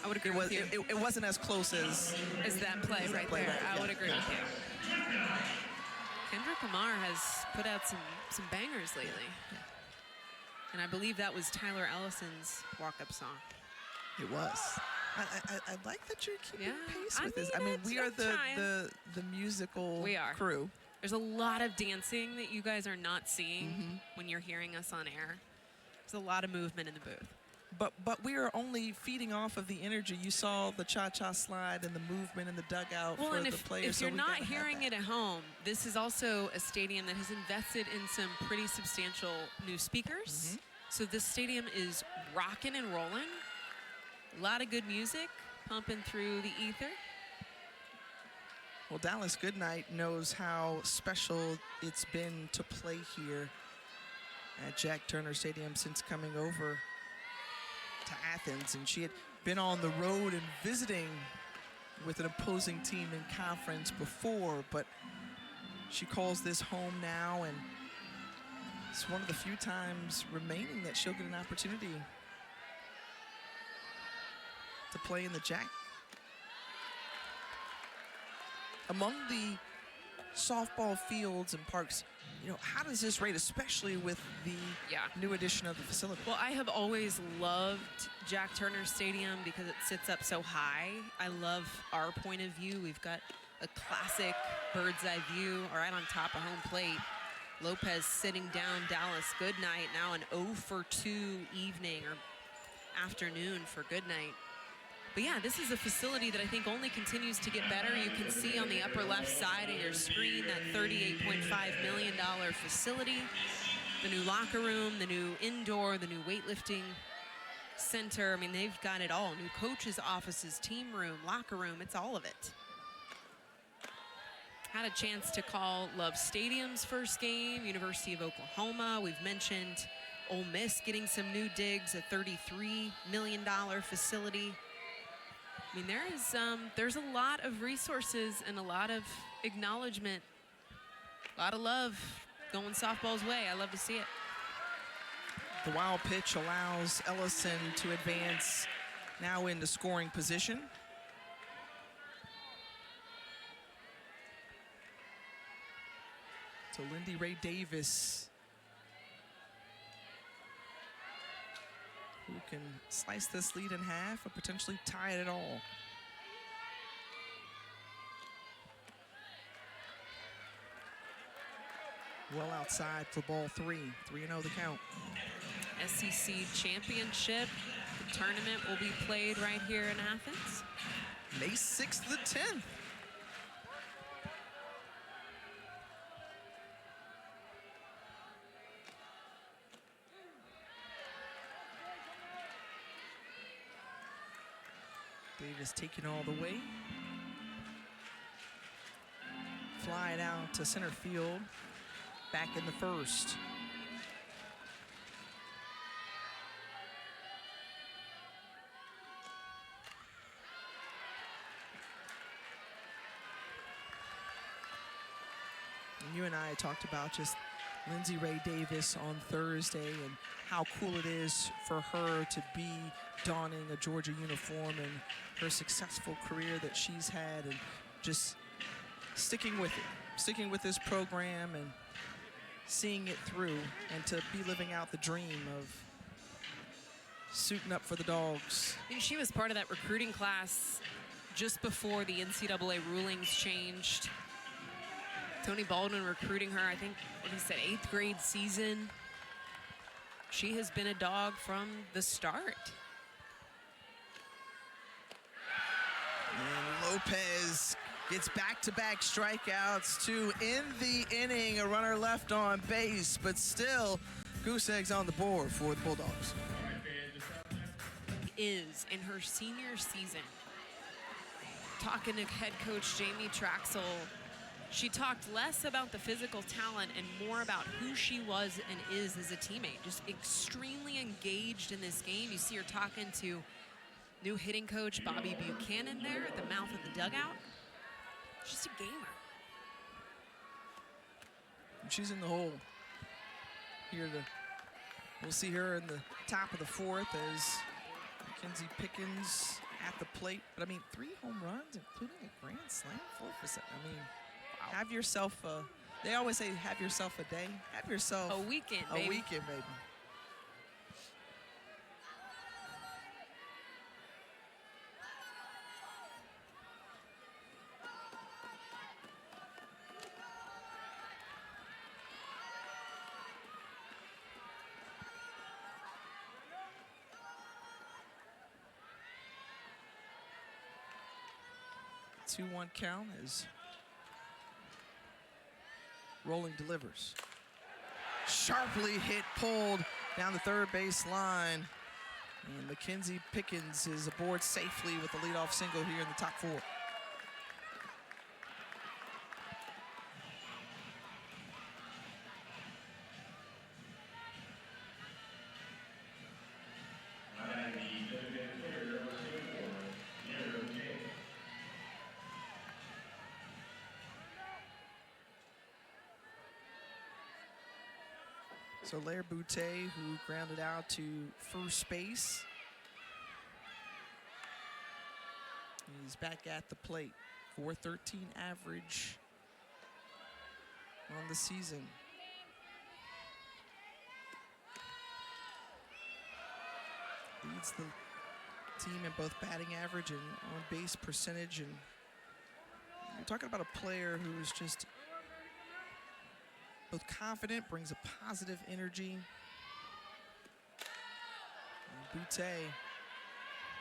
Speaker 2: I would agree with you.
Speaker 1: It wasn't as close as
Speaker 2: that play right
Speaker 1: play
Speaker 2: there.
Speaker 1: right,
Speaker 2: I
Speaker 1: yeah.
Speaker 2: would agree with you. Kendrick Lamar has put out some bangers lately. And I believe that was Tyler Ellison's walk-up song.
Speaker 1: It was. I like that you're keeping pace with this. I mean, we
Speaker 2: I'm
Speaker 1: are
Speaker 2: trying.
Speaker 1: the musical
Speaker 2: We are.
Speaker 1: crew.
Speaker 2: There's a lot of dancing that you guys are not seeing when you're hearing us on air. There's a lot of movement in the booth.
Speaker 1: But we are only feeding off of the energy. You saw the cha-cha slide and the movement in the dugout
Speaker 2: Well,
Speaker 1: for
Speaker 2: and
Speaker 1: the
Speaker 2: if
Speaker 1: players.
Speaker 2: you're
Speaker 1: so we
Speaker 2: not
Speaker 1: gotta have
Speaker 2: hearing
Speaker 1: that.
Speaker 2: it at home, this is also a stadium that has invested in some pretty substantial new speakers. So this stadium is rocking and rolling. A lot of good music pumping through the ether.
Speaker 1: Well, Dallas Goodnight knows how special it's been to play here at Jack Turner Stadium since coming over to Athens, and she had been on the road and visiting with an opposing team in conference before, but she calls this home now, and it's one of the few times remaining that she'll get an opportunity to play in the Jack. Among the softball fields and parks, you know, how does this rate, especially with the new addition of the facility?
Speaker 2: Well, I have always loved Jack Turner Stadium because it sits up so high. I love our point of view. We've got a classic bird's eye view right on top of home plate. Lopez sitting down Dallas Goodnight, now an 0 for 2 evening or afternoon for Goodnight. But yeah, this is a facility that I think only continues to get better. You can see on the upper left side of your screen that $38.5 million facility. The new locker room, the new indoor, the new weightlifting center. I mean, they've got it all. New coaches' offices, team room, locker room, it's all of it. Had a chance to call Love Stadium's first game, University of Oklahoma. We've mentioned Ole Miss getting some new digs, a $33 million facility. I mean, there's a lot of resources and a lot of acknowledgement, a lot of love going softball's way. I love to see it.
Speaker 1: The wild pitch allows Ellison to advance now into scoring position. So Lindy Ray Davis, who can slice this lead in half or potentially tie it at all. Well outside for ball 3. 3-0 the count.
Speaker 2: SEC Championship tournament will be played right here in Athens.
Speaker 1: May 6th to the 10th. Davis taking all the way. Fly it out to center field. Back in the first. And you and I talked about just Lindsay Ray Davis on Thursday and how cool it is for her to be donning a Georgia uniform and her successful career that she's had, and just sticking with it, sticking with this program and seeing it through, and to be living out the dream of suiting up for the Dogs.
Speaker 2: I mean, she was part of that recruiting class just before the NCAA rulings changed. Tony Baldwin recruiting her, I think, what he said, 8th grade season. She has been a Dog from the start.
Speaker 1: And Lopez Gets back-to-back strikeouts, 2 in the inning. A runner left on base, but still goose eggs on the board for the Bulldogs.
Speaker 2: Is in her senior season. Talking to head coach Jamie Traxel, she talked less about the physical talent and more about who she was and is as a teammate. Just extremely engaged in this game. You see her talking to new hitting coach Bobby Buchanan there at the mouth of the dugout. She's a gamer.
Speaker 1: She's in the hole here. We'll see her in the top of the 4th as Mackenzie Pickens at the plate. But I mean, 3 home runs, including a grand slam, 4 for 7. I mean, wow. Have yourself a, they always say have yourself a day. Have yourself
Speaker 2: a weekend, baby.
Speaker 1: A weekend, baby. The 2-1 count as Rolling delivers. Sharply hit, pulled down the third base line. And Mackenzie Pickens is aboard safely with the leadoff single here in the top 4. So Lair Boutte, who grounded out to first base, he's back at the plate. 413 average on the season. Leads the team in both batting average and on-base percentage. And you're talking about a player who is just both confident, brings a positive energy. And Boutte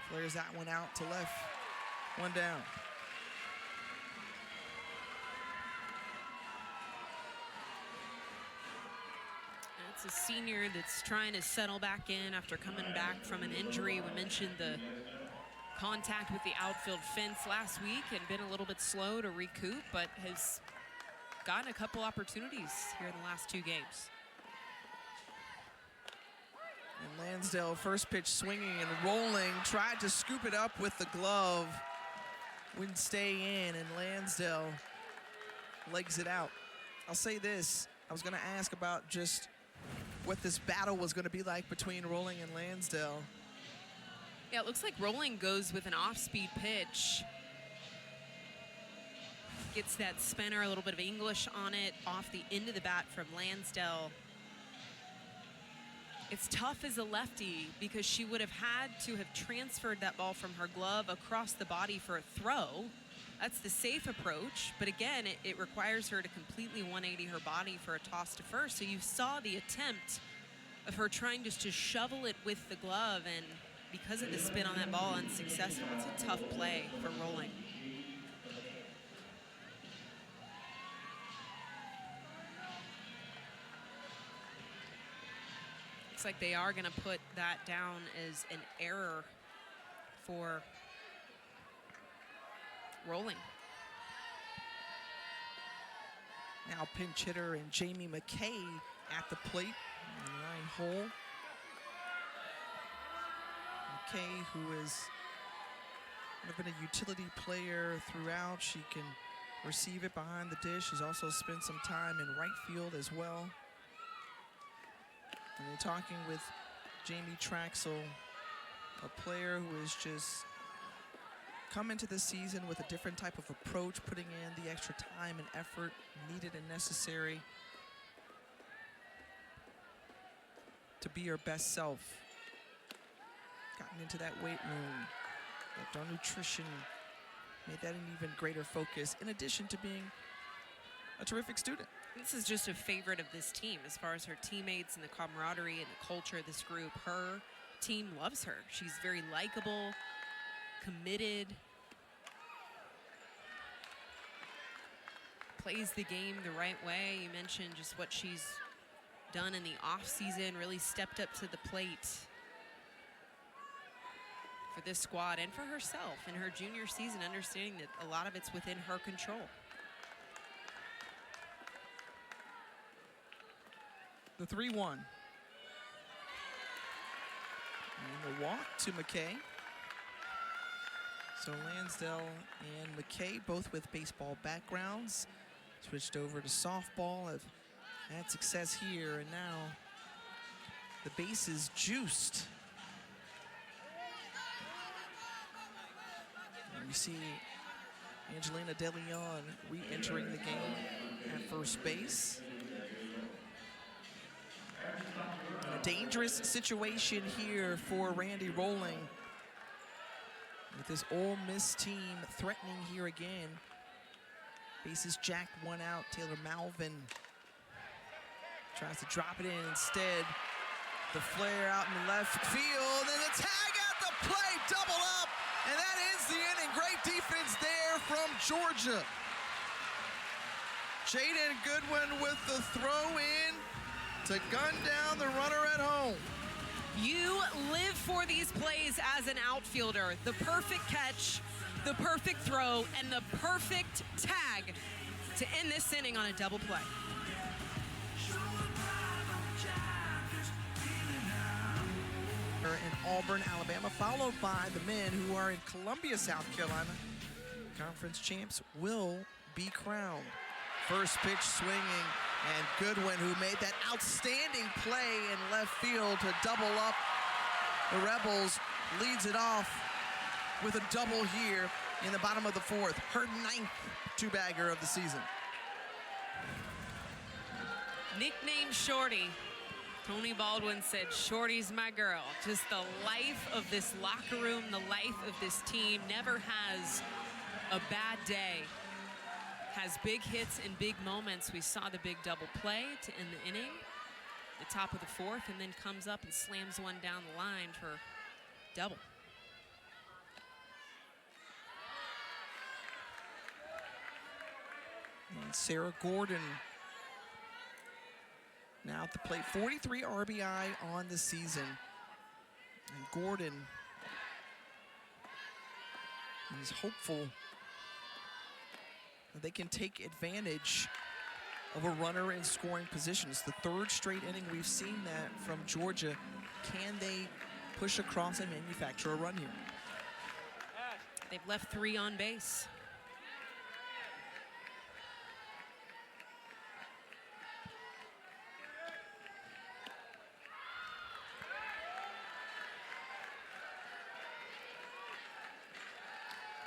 Speaker 1: flares that one out to left, 1 down.
Speaker 2: It's a senior that's trying to settle back in after coming back from an injury. We mentioned the contact with the outfield fence last week and been a little bit slow to recoup, but has gotten a couple opportunities here in the last 2 games.
Speaker 1: And Lansdale, first pitch swinging and rolling, tried to scoop it up with the glove. Wouldn't stay in, and Lansdale legs it out. I'll say this, I was gonna ask about just what this battle was gonna be like between Rolling and Lansdale.
Speaker 2: Yeah, it looks like Rolling goes with an off-speed pitch. Gets that spinner, a little bit of English on it, off the end of the bat from Lansdale. It's tough as a lefty because she would have had to have transferred that ball from her glove across the body for a throw. That's the safe approach, but again, it requires her to completely 180 her body for a toss to first. So you saw the attempt of her trying just to shovel it with the glove, and because of the spin on that ball, unsuccessful. It's a tough play for Rolling. Looks like they are going to put that down as an error for Rolling.
Speaker 1: Now pinch hitter and Jamie McKay at the plate in the 9 hole. McKay, who has been a utility player throughout. She can receive it behind the dish. She's also spent some time in right field as well. And we're talking with Jamie Traxel, a player who has just come into the season with a different type of approach, putting in the extra time and effort needed and necessary to be her best self. Gotten into that weight room, worked on nutrition, made that an even greater focus, in addition to being a terrific student.
Speaker 2: This is just a favorite of this team as far as her teammates and the camaraderie and the culture of this group. Her team loves her. She's very likable, committed. plays the game the right way. You mentioned just what she's done in the offseason, really stepped up to the plate for this squad and for herself in her junior season, understanding that a lot of it's within her control.
Speaker 1: The 3-1. And the walk to McKay. So Lansdale and McKay, both with baseball backgrounds, switched over to softball, have had success here, and now the base is juiced. And you see Angelina De Leon re-entering the game at first base. A dangerous situation here for Randy Rolling, with this Ole Miss team threatening here again. Bases jacked, one out. Taylor Malvin tries to drop it in instead. The flare out in the left field, and the tag at the plate, double up, and that ends the inning. Great defense there from Georgia. Jaden Goodwin with the throw in to gun down the runner at home.
Speaker 2: You live for these plays as an outfielder. The perfect catch, the perfect throw, and the perfect tag to end this inning on a double play.
Speaker 1: In Auburn, Alabama, followed by the men who are in Columbia, South Carolina. Conference champs will be crowned. First pitch swinging, and Goodwin, who made that outstanding play in left field to double up the Rebels, leads it off with a double here in the bottom of the fourth. Her 9th two-bagger of the season.
Speaker 2: Nickname Shorty. Tony Baldwin said, Shorty's my girl. Just the life of this locker room, the life of this team. Never has a bad day. Has big hits and big moments. We saw the big double play to end the inning, the top of the fourth, and then comes up and slams one down the line for double.
Speaker 1: And Sarah Gordon now at the plate, 43 RBI on the season. And Gordon is hopeful that they can take advantage of a runner in scoring position. It's the 3rd straight inning we've seen that from Georgia. Can they push across and manufacture a run here?
Speaker 2: They've left 3 on base.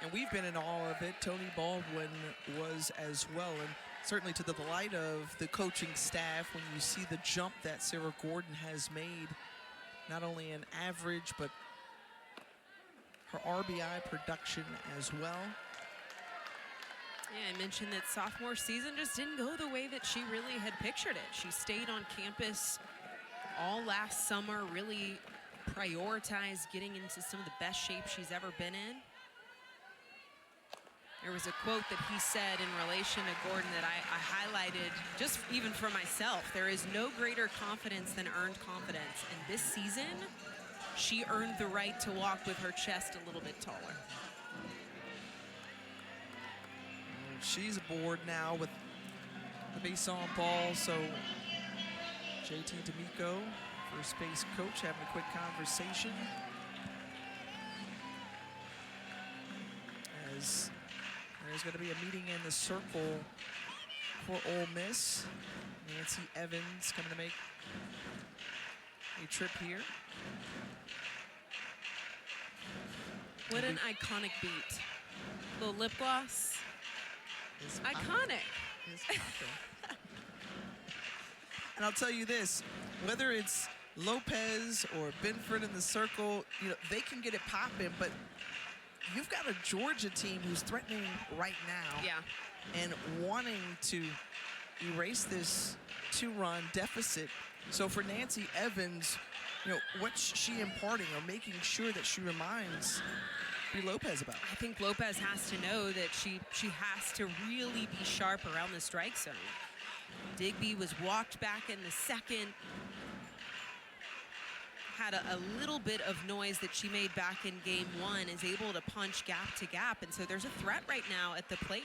Speaker 1: And we've been in all of it. Tony Baldwin was as well, and certainly to the delight of the coaching staff when you see the jump that Sarah Gordon has made, not only in average, but her RBI production as well.
Speaker 2: Yeah, I mentioned that sophomore season just didn't go the way that she really had pictured it. She stayed on campus all last summer, really prioritized getting into some of the best shape she's ever been in. There was a quote that he said in relation to Gordon that I highlighted just even for myself. There is no greater confidence than earned confidence. And this season, she earned the right to walk with her chest a little bit taller.
Speaker 1: She's aboard now with the base on ball, so JT D'Amico, first base coach, having a quick conversation. As there's going to be a meeting in the circle for Ole Miss. Nancy Evans coming to make a trip here.
Speaker 2: What an iconic beat. Little lip gloss. Iconic.
Speaker 1: And I'll tell you this, whether it's Lopez or Benford in the circle, you know, they can get it popping, but you've got a Georgia team who's threatening right now.
Speaker 2: Yeah.
Speaker 1: And wanting to erase this 2-run deficit. So for Nancy Evans, you know, what's she imparting or making sure that she reminds be Lopez about?
Speaker 2: I think Lopez has to know that she has to really be sharp around the strike zone. Digby was walked back in the second. Had a little bit of noise that she made back in game one, is able to punch gap to gap. And so there's a threat right now at the plate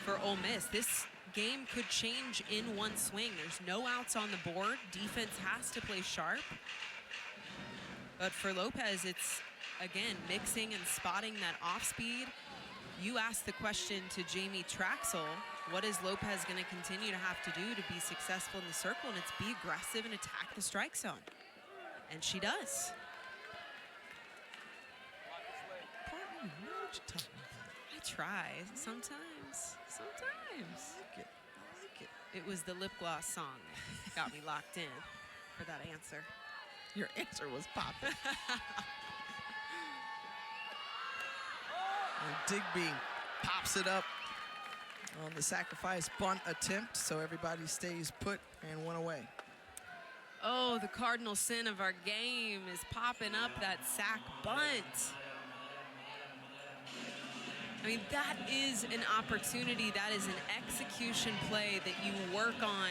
Speaker 2: for Ole Miss. This game could change in one swing. There's no outs on the board. Defense has to play sharp. But for Lopez, it's, again, mixing and spotting that off speed. You asked the question to Jamie Traxel, what is Lopez going to continue to have to do to be successful in the circle? And it's be aggressive and attack the strike zone. And she does. I try sometimes.
Speaker 1: I like it. I like it.
Speaker 2: It was the lip gloss song that got me locked in for that answer.
Speaker 1: Your answer was popping. And Digby pops it up on the sacrifice bunt attempt, so everybody stays put and one away.
Speaker 2: Oh, the cardinal sin of our game is popping up that sack bunt. I mean, that is an opportunity. That is an execution play that you work on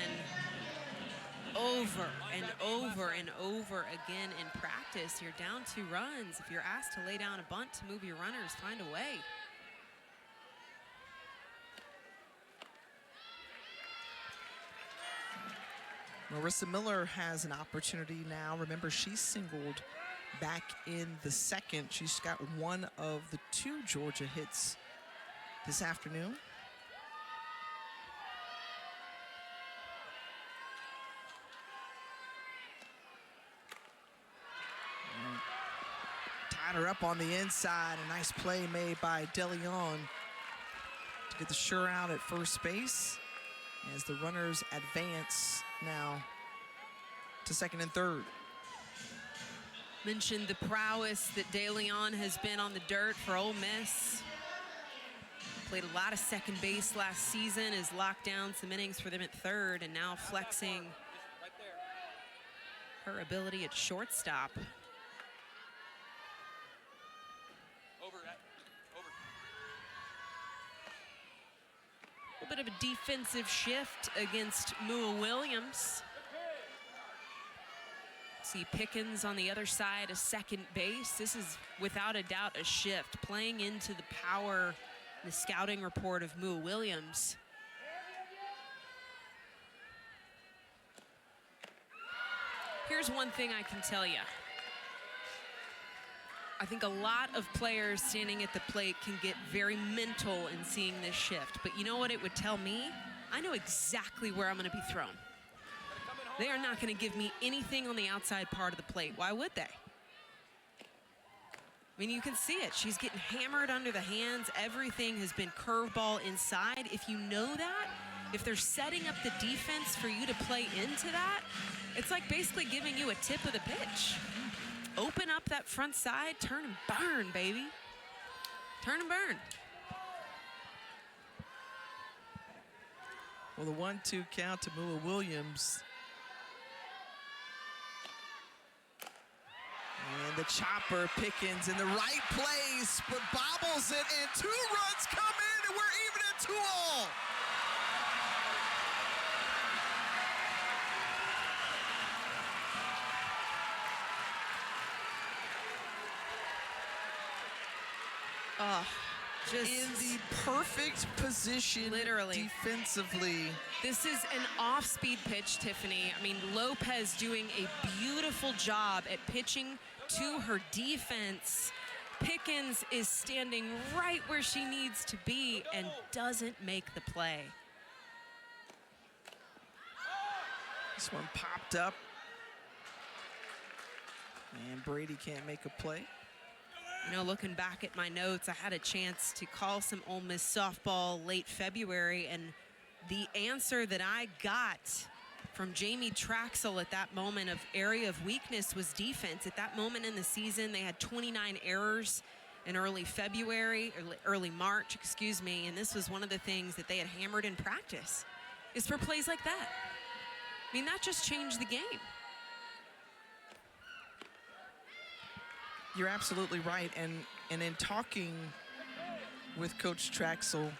Speaker 2: over and over and over again in practice. You're down 2 runs. If you're asked to lay down a bunt to move your runners, find a way.
Speaker 1: Marissa Miller has an opportunity now. Remember, she singled back in the second. She's got one of the 2 Georgia hits this afternoon. Tied her up on the inside. A nice play made by DeLeon to get the sure out at first base as the runners advance now to second and third.
Speaker 2: Mentioned the prowess that DeLeon has been on the dirt for Ole Miss. Played a lot of second base last season, has locked down some innings for them at third, and now flexing her ability at shortstop. A little bit of a defensive shift against Mua Williams. See Pickens on the other side of second base. This is without a doubt a shift, playing into the power, the scouting report of Mua Williams. Here's one thing I can tell you. I think a lot of players standing at the plate can get very mental in seeing this shift. But you know what it would tell me? I know exactly where I'm going to be thrown. They are not going to give me anything on the outside part of the plate. Why would they? I mean, you can see it. She's getting hammered under the hands. Everything has been curveball inside. If you know that, if they're setting up the defense for you to play into that, it's like basically giving you a tip of the pitch. Open up that front side, turn and burn, baby. Turn and burn.
Speaker 1: Well, the 1-2 count to Mua Williams. And the chopper, Pickens in the right place, but bobbles it, and 2 runs come in, and we're even at 2-all.
Speaker 2: Oh, just
Speaker 1: in the perfect position,
Speaker 2: literally
Speaker 1: defensively.
Speaker 2: This is an off-speed pitch, Tiffany. I mean, Lopez doing a beautiful job at pitching to her defense. Pickens is standing right where she needs to be and doesn't make the play.
Speaker 1: This one popped up, and Brady can't make a play.
Speaker 2: You know, looking back at my notes, I had a chance to call some Ole Miss softball late February, and the answer that I got from Jamie Traxel at that moment of area of weakness was defense. At that moment in the season, they had 29 errors in early February, or early March, excuse me, and this was one of the things that they had hammered in practice, is for plays like that. I mean, that just changed the game.
Speaker 1: You're absolutely right. And in talking with Coach Traxel,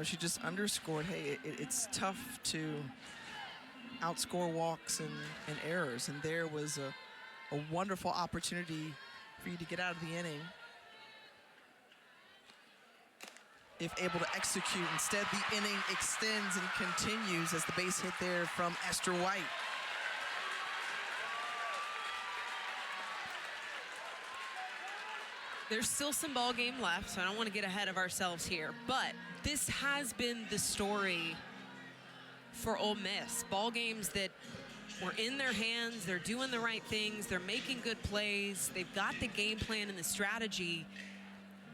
Speaker 1: she just underscored, hey, it's tough to outscore walks and errors. And there was a wonderful opportunity for you to get out of the inning if able to execute. Instead, the inning extends and continues as the base hit there from Esther White.
Speaker 2: There's still some ball game left, so I don't want to get ahead of ourselves here. But this has been the story for Ole Miss. Ball games that were in their hands, they're doing the right things, they're making good plays, they've got the game plan and the strategy,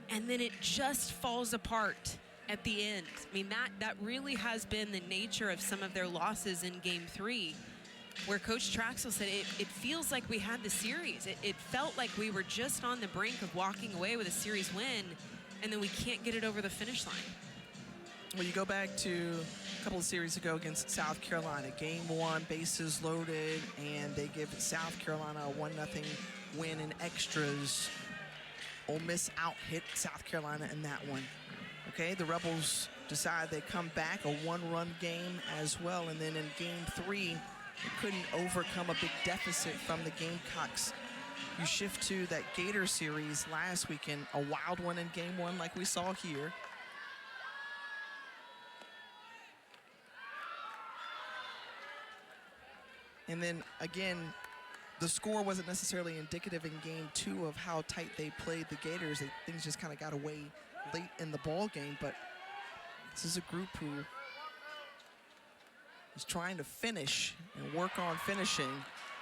Speaker 2: and then it just falls apart at the end. I mean, that really has been the nature of some of their losses in Game 3, where Coach Traxel said it feels like we had the series. It felt like we were just on the brink of walking away with a series win, and then we can't get it over the finish line.
Speaker 1: Well, you go back to a couple of series ago against South Carolina. Game 1, bases loaded, and they give South Carolina a 1-0 win in extras. Ole Miss out-hit South Carolina in that one. Okay, the Rebels decide they come back, a 1-run game as well, and then in Game 3, they couldn't overcome a big deficit from the Gamecocks. You shift to that Gator series last weekend, a wild one in Game 1 like we saw here. And then again, the score wasn't necessarily indicative in Game 2 of how tight they played the Gators. Things just kind of got away late in the ball game, but this is a group who is trying to finish and work on finishing.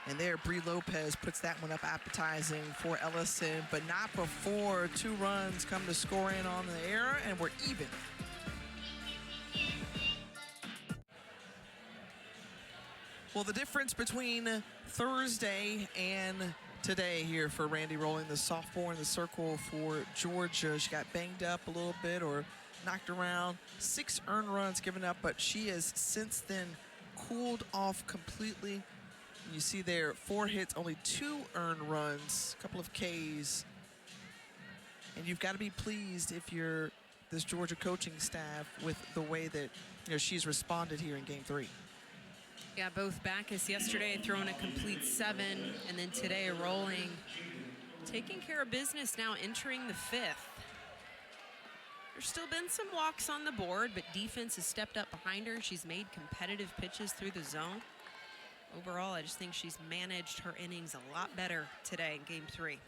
Speaker 1: And there, Bree Lopez puts that one up appetizing for Ellison, but not before 2 runs come to score in on the error, and we're even. Well, the difference between Thursday and today here for Randy Rolling, the sophomore in the circle for Georgia. She got banged up a little bit or knocked around. 6 earned runs given up, but she has since then cooled off completely. You see there, 4 hits, only 2 earned runs, a couple of Ks. And you've got to be pleased if you're this Georgia coaching staff with the way that she's responded here in Game 3.
Speaker 2: Yeah, both Backus yesterday throwing a complete 7, and then today Rolling. Taking care of business now, entering the 5th. There's still been some walks on the board, but defense has stepped up behind her. She's made competitive pitches through the zone. Overall, I just think she's managed her innings a lot better today in Game 3.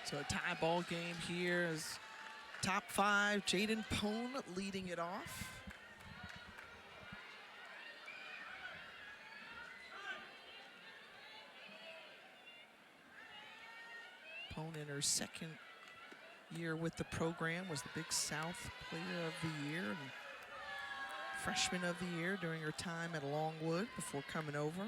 Speaker 1: So a tie ball game here is top 5. Jaden Pone leading it off. Pone in her 2nd year with the program, was the Big South Player of the Year and Freshman of the Year during her time at Longwood before coming over.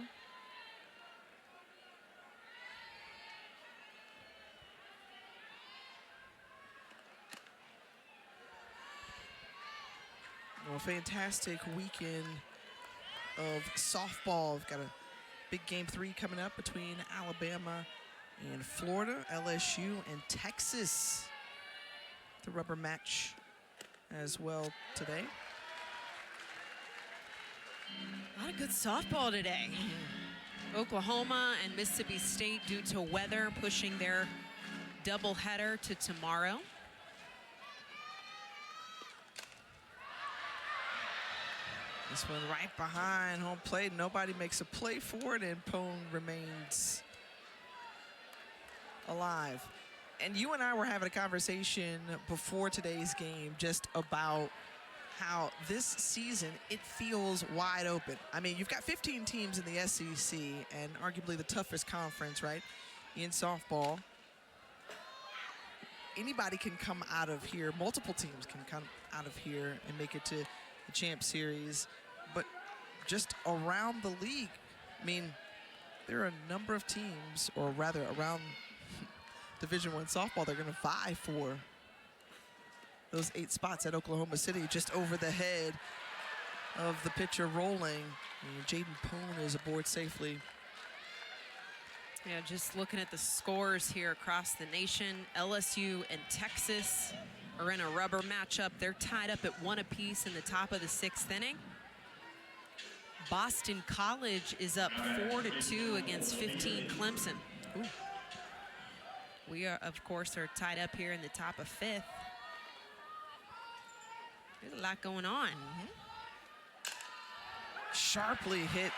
Speaker 1: Well, fantastic weekend of softball. We've got a big Game 3 coming up between Alabama and Florida, LSU and Texas. The rubber match as well today.
Speaker 2: A lot of good softball today. Oklahoma and Mississippi State, due to weather, pushing their doubleheader to tomorrow.
Speaker 1: This one right behind home plate. Nobody makes a play for it, and Pone remains alive. And you and I were having a conversation before today's game just about how this season, it feels wide open. I mean, you've got 15 teams in the SEC and arguably the toughest conference, right, in softball. Anybody can come out of here. Multiple teams can come out of here and make it to the Champ Series. But just around the league, I mean, there are a number of teams, or rather around Division I softball, they're going to vie for those 8 spots at Oklahoma City, just over the head of the pitcher rolling. Jaden Poon is aboard safely.
Speaker 2: Yeah, just looking at the scores here across the nation, LSU and Texas are in a rubber matchup. They're tied up at 1 apiece in the top of the 6th inning. Boston College is up 4-2 against 15 Clemson.
Speaker 1: Ooh.
Speaker 2: We are, of course, are tied up here in the top of 5th. There's a lot going on.
Speaker 1: Sharply hit.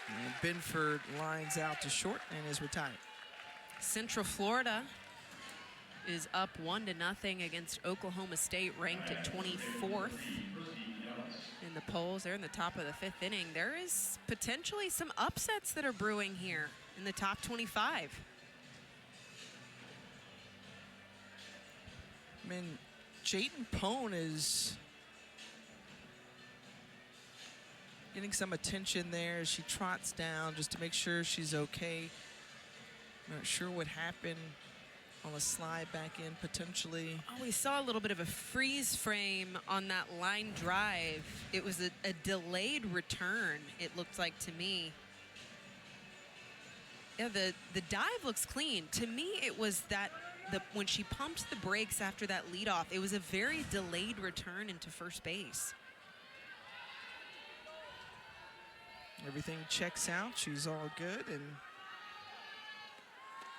Speaker 1: And Binford lines out to short and is retired.
Speaker 2: Central Florida is up 1-0 against Oklahoma State, ranked at 24th in the polls. They're in the top of the 5th inning. There is potentially some upsets that are brewing here in the top 25.
Speaker 1: I mean, Jaden Poon is getting some attention there as she trots down just to make sure she's okay. Not sure what happened on the slide back in potentially.
Speaker 2: Oh, we saw a little bit of a freeze frame on that line drive. It was a delayed return, it looked like to me. Yeah, the dive looks clean. To me, it was that when she pumped the brakes after that leadoff, it was a very delayed return into first base.
Speaker 1: Everything checks out. She's all good and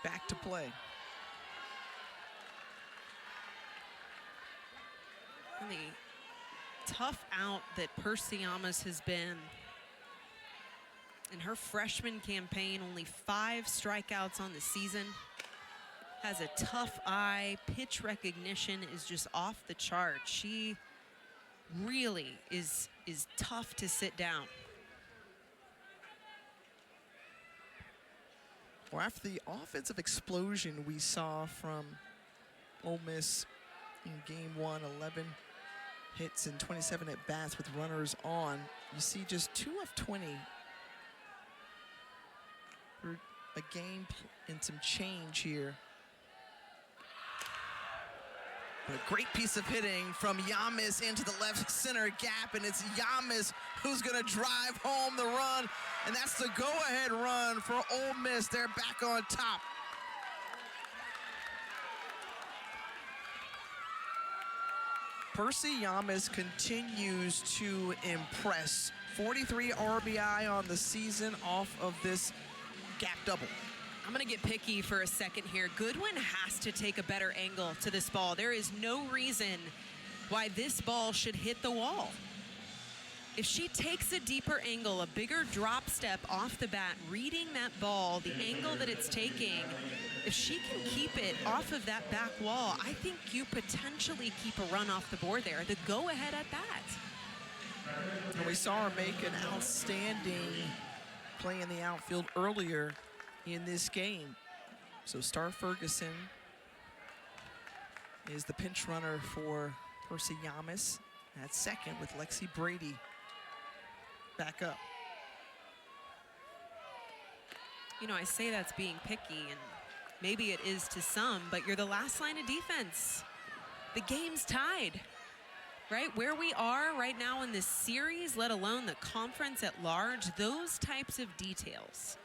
Speaker 1: back to play.
Speaker 2: And the tough out that Percy Yamas has been in her freshman campaign, only 5 strikeouts on the season. Has a tough eye. Pitch recognition is just off the chart. She really is tough to sit down.
Speaker 1: Well, after the offensive explosion we saw from Ole Miss in game 1, 11 hits and 27 at bats with runners on, you see just 2 of 20 for a game and some change here. But a great piece of hitting from Yamas into the left center gap, and it's Yamas who's gonna drive home the run, and that's the go-ahead run for Ole Miss. They're back on top. Percy Yamas continues to impress. 43 RBI on the season off of this gap double.
Speaker 2: I'm going to get picky for a second here. Goodwin has to take a better angle to this ball. There is no reason why this ball should hit the wall. If she takes a deeper angle, a bigger drop step off the bat, reading that ball, the angle that it's taking, if she can keep it off of that back wall, I think you potentially keep a run off the board there. The go-ahead at that.
Speaker 1: And we saw her make an outstanding play in the outfield earlier in this game. So Star Ferguson is the pinch runner for Percy Yamas at second with Lexi Brady back up.
Speaker 2: You know, I say that's being picky, and maybe it is to some, but you're the last line of defense. The game's tied, right? Where we are right now in this series, let alone the conference at large, those types of details.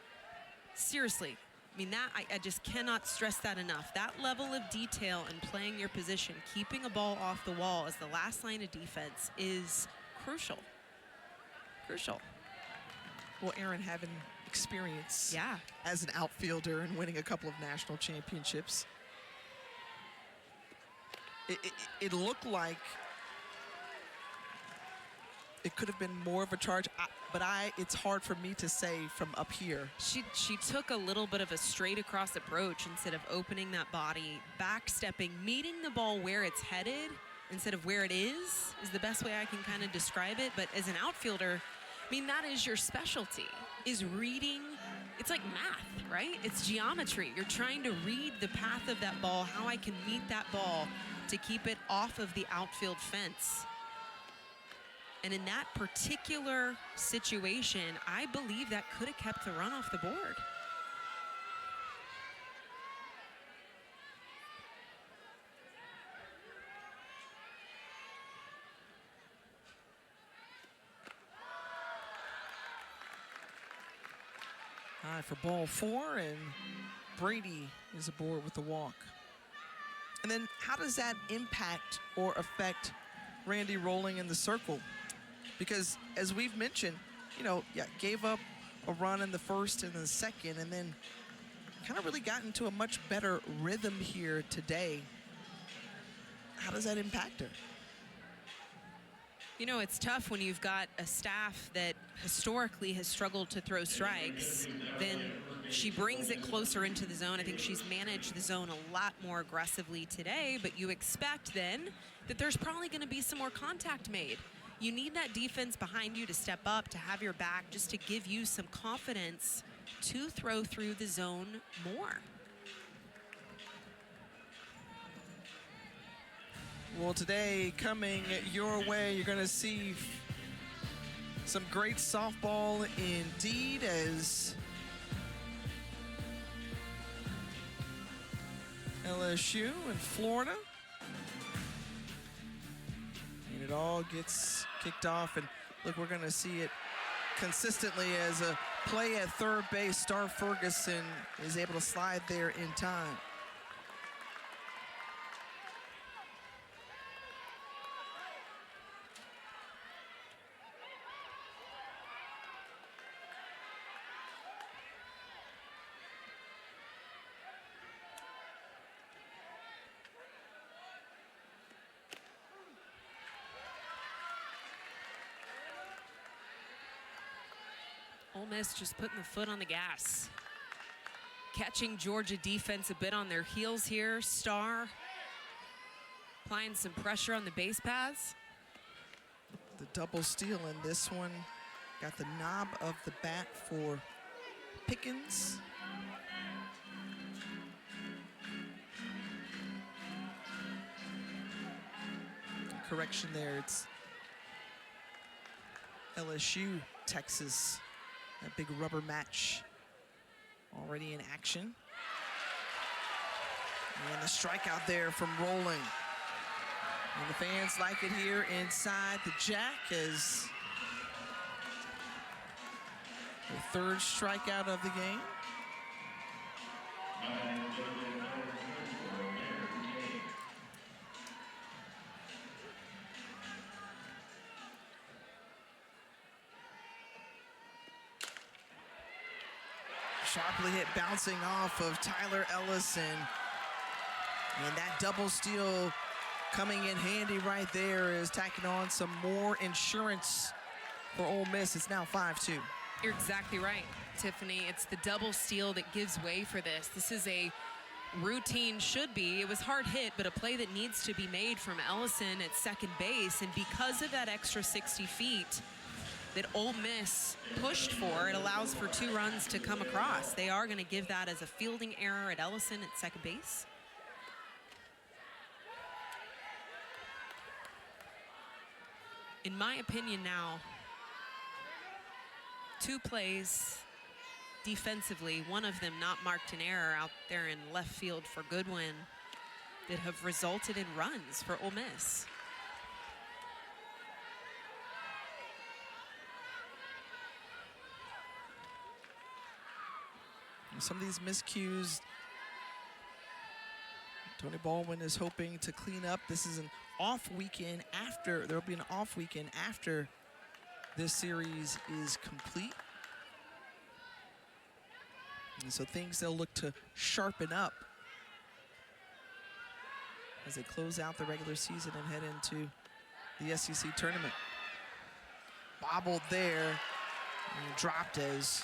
Speaker 2: Seriously, I mean, that I just cannot stress that enough. That level of detail in playing your position, keeping a ball off the wall as the last line of defense is crucial. Crucial.
Speaker 1: Well, Aaron, having experience
Speaker 2: Yeah.
Speaker 1: as an outfielder and winning a couple of national championships, it looked like it could have been more of a charge, but it's hard for me to say from up here.
Speaker 2: She took a little bit of a straight across approach instead of opening that body, backstepping, meeting the ball where it's headed instead of where it is the best way I can kind of describe it. But as an outfielder, I mean, that is your specialty, is reading. It's like math, right? It's geometry. You're trying to read the path of that ball, how I can meet that ball to keep it off of the outfield fence. And in that particular situation, I believe that could have kept the run off the board.
Speaker 1: try for ball 4, and Brady is aboard with the walk. And then how does that impact or affect Randy rolling in the circle? Because as we've mentioned, you know, yeah, gave up a run in the first and the second, and then kind of really got into a much better rhythm here today. How does that impact her?
Speaker 2: You know, it's tough when you've got a staff that historically has struggled to throw strikes. Then she brings it closer into the zone. I think she's managed the zone a lot more aggressively today, but you expect then that there's probably going to be some more contact made. You need that defense behind you to step up, to have your back, just to give you some confidence to throw through the zone more.
Speaker 1: Well, today coming your way, you're going to see some great softball indeed, as LSU and Florida. And it all gets kicked off, and look, we're going to see it consistently as a play at third base. Star Ferguson is able to slide there in time.
Speaker 2: Ole Miss just putting the foot on the gas. Catching Georgia defense a bit on their heels here. Star applying some pressure on the base paths.
Speaker 1: The double steal in this one. Got the knob of the bat for Pickens. Correction there, it's LSU, Texas. That big rubber match already in action. And the strikeout there from Rolling. And the fans like it here inside the Jack as the third strikeout of the game. Sharply hit, bouncing off of Tyler Ellison. And that double steal coming in handy right there, is tacking on some more insurance for Ole Miss. It's now 5-2.
Speaker 2: You're exactly right, Tiffany. It's the double steal that gives way for this. This is a routine, should be. It was hard hit, but a play that needs to be made from Ellison at second base. And because of that extra 60 feet that Ole Miss pushed for, it allows for 2 runs to come across. They are going to give that as a fielding error at Ellison at second base. In my opinion now, 2 plays defensively, one of them not marked an error out there in left field for Goodwin, that have resulted in runs for Ole Miss.
Speaker 1: Some of these miscues, Tony Baldwin is hoping to clean up. This is an off weekend after, there'll be an off weekend after this series is complete. And so things they'll look to sharpen up as they close out the regular season and head into the SEC tournament. Bobbled there and dropped as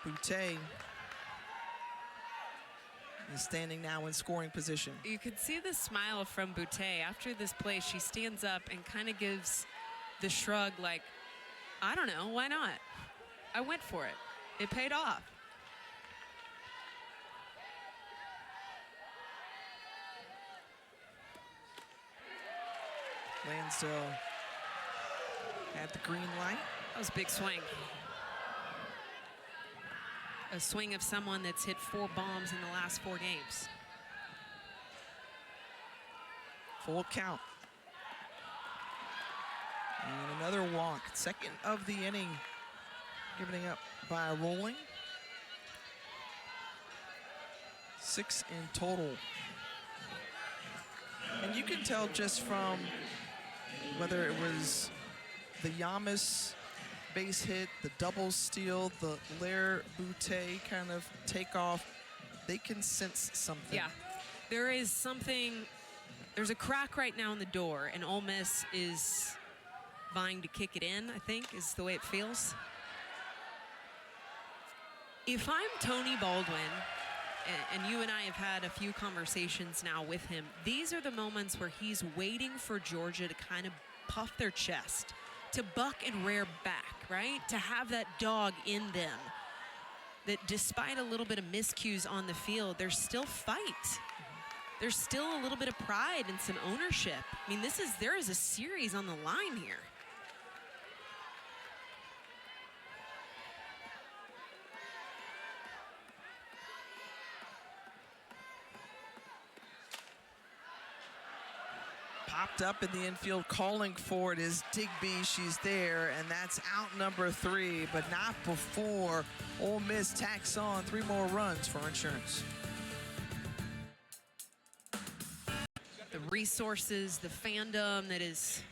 Speaker 1: Boutte is standing now in scoring position.
Speaker 2: You could see the smile from Boutte. After this play, she stands up and kind of gives the shrug like, I don't know, why not? I went for it. It paid off.
Speaker 1: Lansdale at the green light.
Speaker 2: That was a big swing. A swing of someone that's hit 4 bombs in the last 4 games.
Speaker 1: Full count. And another walk. Second of the inning giving up by a rolling. 6 in total. And you can tell just from whether it was the Yamas base hit, the double steal, the Lair Boutte kind of takeoff, they can sense something.
Speaker 2: Yeah, there is something, there's a crack right now in the door, and Ole Miss is vying to kick it in, I think, is the way it feels. If I'm Tony Baldwin, and you and I have had a few conversations now with him, these are the moments where he's waiting for Georgia to kind of puff their chest, to buck and rear back, right? To have that dog in them, that despite a little bit of miscues on the field, there's still fight. There's still a little bit of pride and some ownership. I mean, there is a series on the line here.
Speaker 1: Popped up in the infield, calling for it is Digby. She's there, and that's out number 3, but not before Ole Miss tacks on 3 more runs for insurance.
Speaker 2: The resources, the fandom that is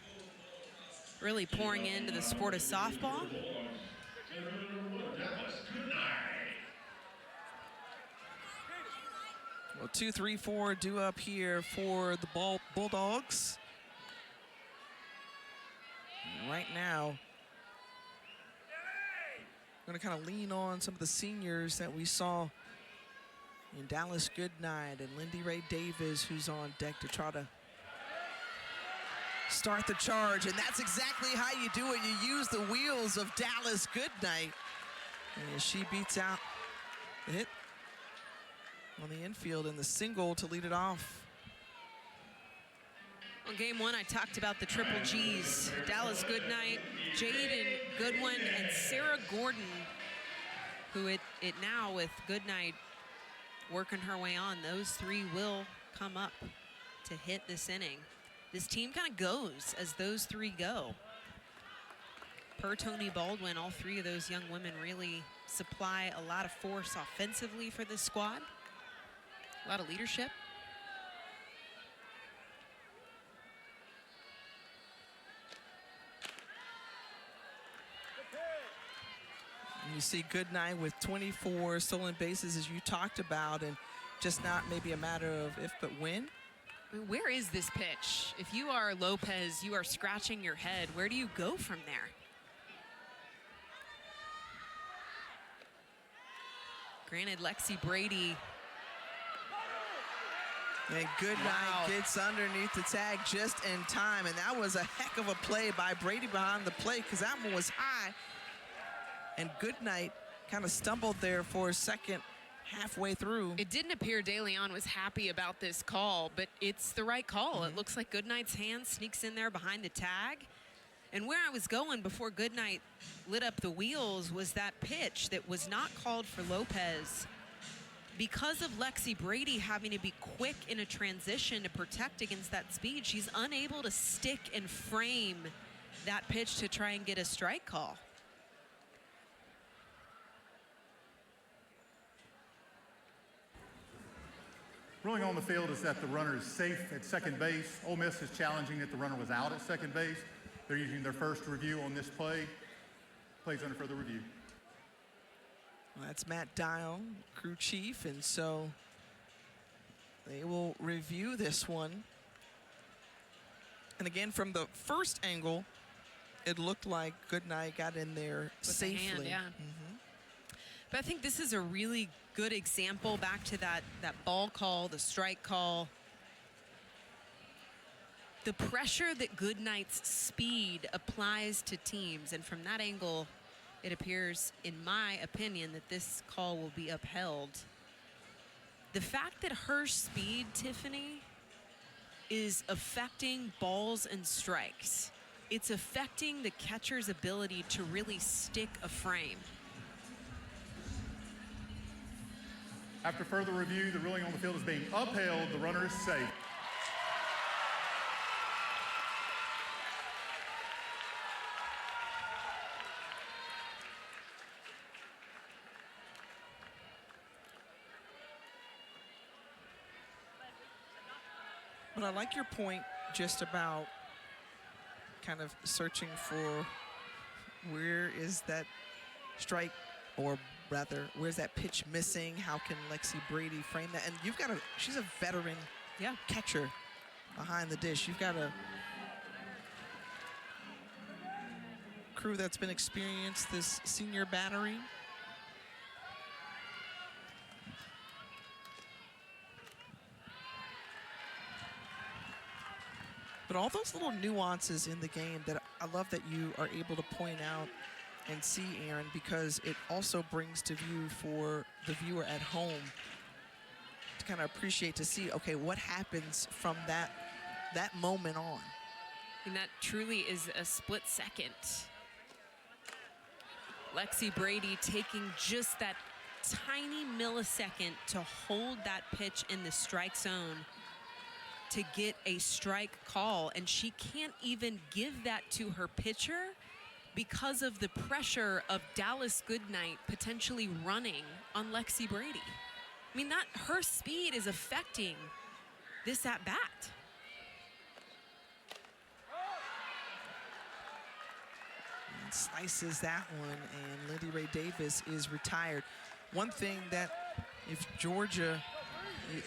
Speaker 2: really pouring into the sport of softball.
Speaker 1: Well, 2, 3, 4 due up here for the Bulldogs. And right now, I'm going to kind of lean on some of the seniors that we saw in Dallas Goodnight and Lindy Ray Davis, who's on deck to try to start the charge. And that's exactly how you do it. You use the wheels of Dallas Goodnight. And she beats out the hit on the infield and the single to lead it off.
Speaker 2: On game 1, I talked about the triple G's. Dallas Goodnight, Jaden Goodwin, and Sarah Gordon, who it now with Goodnight working her way on, those 3 will come up to hit this inning. This team kind of goes as those 3 go. Per Tony Baldwin, all 3 of those young women really supply a lot of force offensively for this squad. A lot of leadership.
Speaker 1: And you see Goodnight with 24 stolen bases, as you talked about, and just not maybe a matter of if but when.
Speaker 2: I mean, where is this pitch? If you are Lopez, you are scratching your head. Where do you go from there? Granted, Lexi Brady.
Speaker 1: And Goodnight gets underneath the tag just in time, and that was a heck of a play by Brady behind the plate, because that one was high. And Goodnight kind of stumbled there for a second halfway through.
Speaker 2: It didn't appear De Leon was happy about this call, but it's the right call. It looks like Goodnight's hand sneaks in there behind the tag. And where I was going before Goodnight lit up the wheels was that pitch that was not called for Lopez. Because of Lexi Brady having to be quick in a transition to protect against that speed, she's unable to stick and frame that pitch to try and get a strike call.
Speaker 3: Ruling on the field is that the runner is safe at second base. Ole Miss is challenging that the runner was out at second base. They're using their first review on this play. Play's under further review.
Speaker 1: Well, that's Matt Dial, crew chief, and so they will review this one. And again, from the first angle, it looked like Goodnight got in there
Speaker 2: with
Speaker 1: safely.
Speaker 2: The hand, yeah. But I think this is a really good example back to that ball call, the strike call. The pressure that Goodnight's speed applies to teams, and from that angle, it appears, in my opinion, that this call will be upheld. The fact that her speed, Tiffany, is affecting balls and strikes. It's affecting the catcher's ability to really stick a frame.
Speaker 3: After further review, the ruling on the field is being upheld. The runner is safe.
Speaker 1: But I like your point just about kind of searching for where is that strike, or rather, where's that pitch missing? How can Lexi Brady frame that? And you've got she's a veteran catcher behind the dish. You've got a crew that's been experienced this senior battery. But all those little nuances in the game that I love that you are able to point out and see, Aaron, because it also brings to view for the viewer at home to kind of appreciate, to see, okay, what happens from that moment on.
Speaker 2: And that truly is a split second. Lexi Brady taking just that tiny millisecond to hold that pitch in the strike zone to get a strike call, and she can't even give that to her pitcher because of the pressure of Dallas Goodnight potentially running on Lexi Brady. I mean, that her speed is affecting this at bat.
Speaker 1: And slices that one, and Lindy Ray Davis is retired. One thing that if Georgia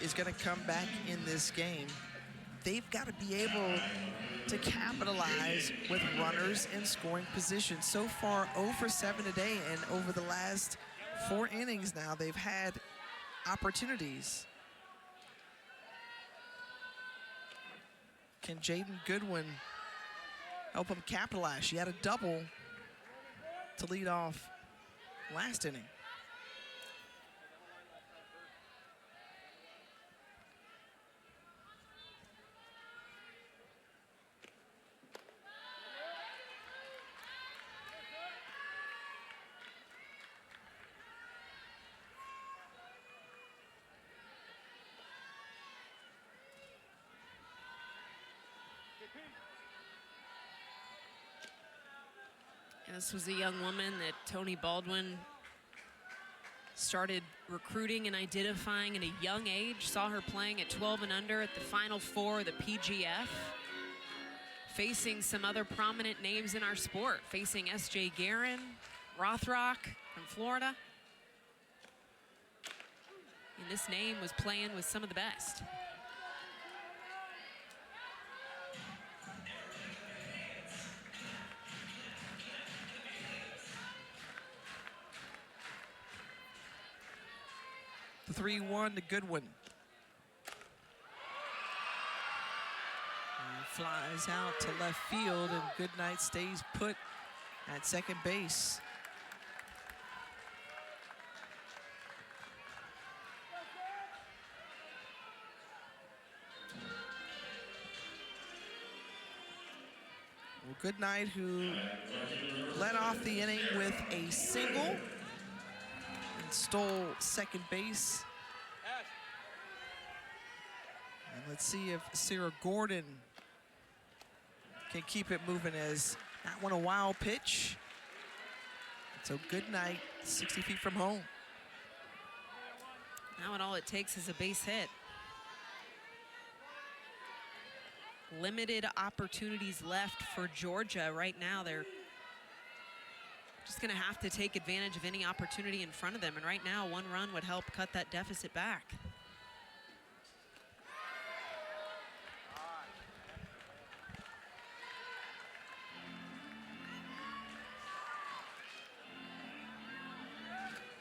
Speaker 1: is going to come back in this game, they've got to be able to capitalize with runners in scoring position. So far, 0 for 7 today, and over the last 4 innings now, they've had opportunities. Can Jaden Goodwin help him capitalize? She had a double to lead off last inning.
Speaker 2: This was a young woman that Tony Baldwin started recruiting and identifying at a young age. Saw her playing at 12 and under at the Final Four of the PGF. Facing some other prominent names in our sport. Facing S.J. Guerin, Rothrock from Florida. And this name was playing with some of the best.
Speaker 1: The 3-1 to Goodwin. And flies out to left field, and Goodnight stays put at second base. Well, Goodnight, who led off the inning with a single, stole second base. And let's see if Sarah Gordon can keep it moving, as that one a wild pitch. So Goodnight, 60 feet from home.
Speaker 2: Now and all it takes is a base hit. Limited opportunities left for Georgia right now. They're just going to have to take advantage of any opportunity in front of them. And right now, 1 run would help cut that deficit back.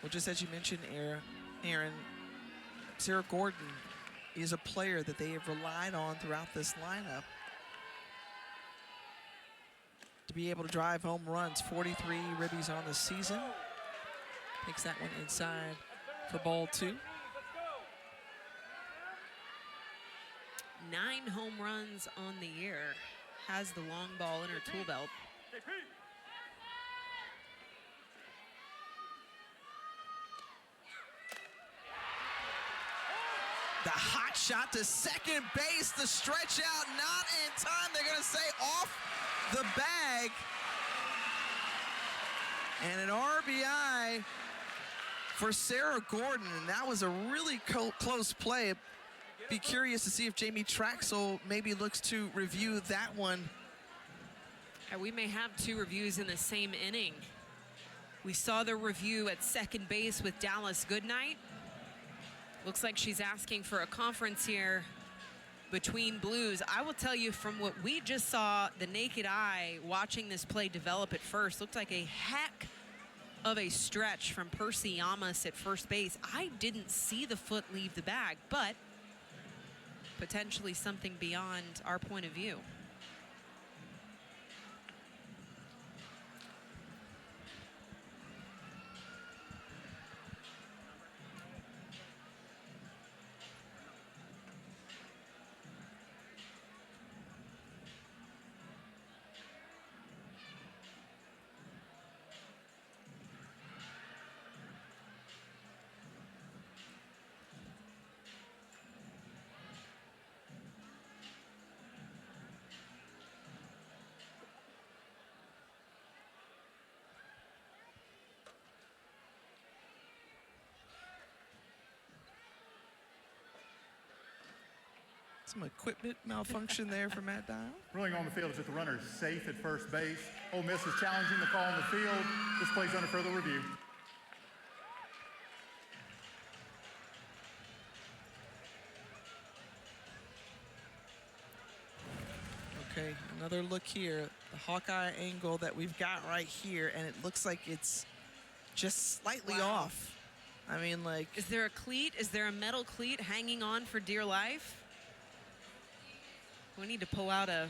Speaker 1: Well, just as you mentioned, Aaron, Sarah Gordon is a player that they have relied on throughout this lineup to be able to drive home runs. 43 ribbies on the season. Takes that one inside for ball 2.
Speaker 2: 9 home runs on the year. Has the long ball in her tool belt.
Speaker 1: The hot shot to second base, the stretch out, not in time. They're going to say off the bag. And an RBI for Sarah Gordon, and that was a really close play. be curious to see if Jamie Traxel maybe looks to review that one.
Speaker 2: And we may have 2 reviews in the same inning. We saw the review at second base with Dallas Goodnight. Looks like she's asking for a conference here between Blues. I will tell you, from what we just saw, the naked eye watching this play develop at first, looked like a heck of a stretch from Percy Yamas at first base. I didn't see the foot leave the bag, but potentially something beyond our point of view.
Speaker 1: Some equipment malfunction there for Matt Dial.
Speaker 3: Ruling on the field is that the runner is safe at first base. Ole Miss is challenging the call on the field. This play's under further review.
Speaker 1: Okay, another look here. The Hawkeye angle that we've got right here, and it looks like it's just slightly off. I mean, like...
Speaker 2: Is there a cleat? Is there a metal cleat hanging on for dear life? We need to pull out a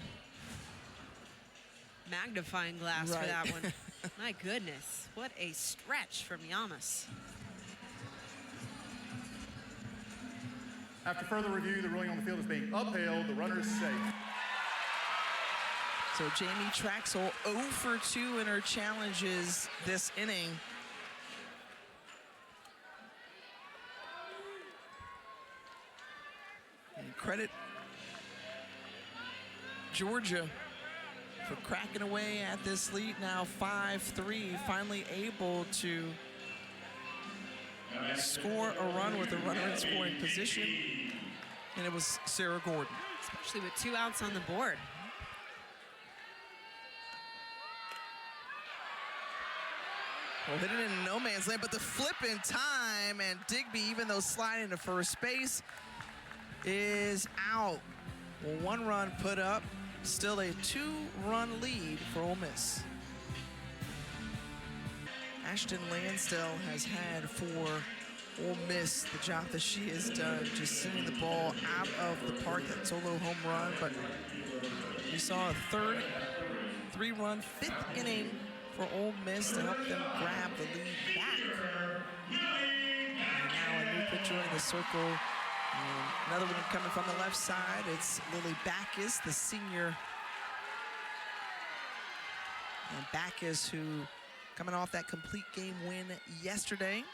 Speaker 2: magnifying glass for that one. My goodness, what a stretch from Yamas.
Speaker 3: After further review, the ruling on the field is being upheld. The runner is safe.
Speaker 1: So Jamie Traxel 0 for 2 in her challenges this inning. And credit Georgia for cracking away at this lead now 5-3, finally able to score a run with a runner in scoring position, and it was Sarah Gordon.
Speaker 2: Especially with 2 outs on the board.
Speaker 1: Well, hit it in no man's land, but the flip in time, and Digby, even though sliding to first base, is out. Well, 1 run put up, still a 2-run lead for Ole Miss. Ashton Lansdale has had for Ole Miss the job that she has done, just sending the ball out of the park, that solo home run, but we saw a 3-run 5th inning for Ole Miss to help them grab the lead back. And now a new pitcher in the circle. And another one coming from the left side. It's Lily Backus, the senior. And Backus, who coming off that complete game win yesterday.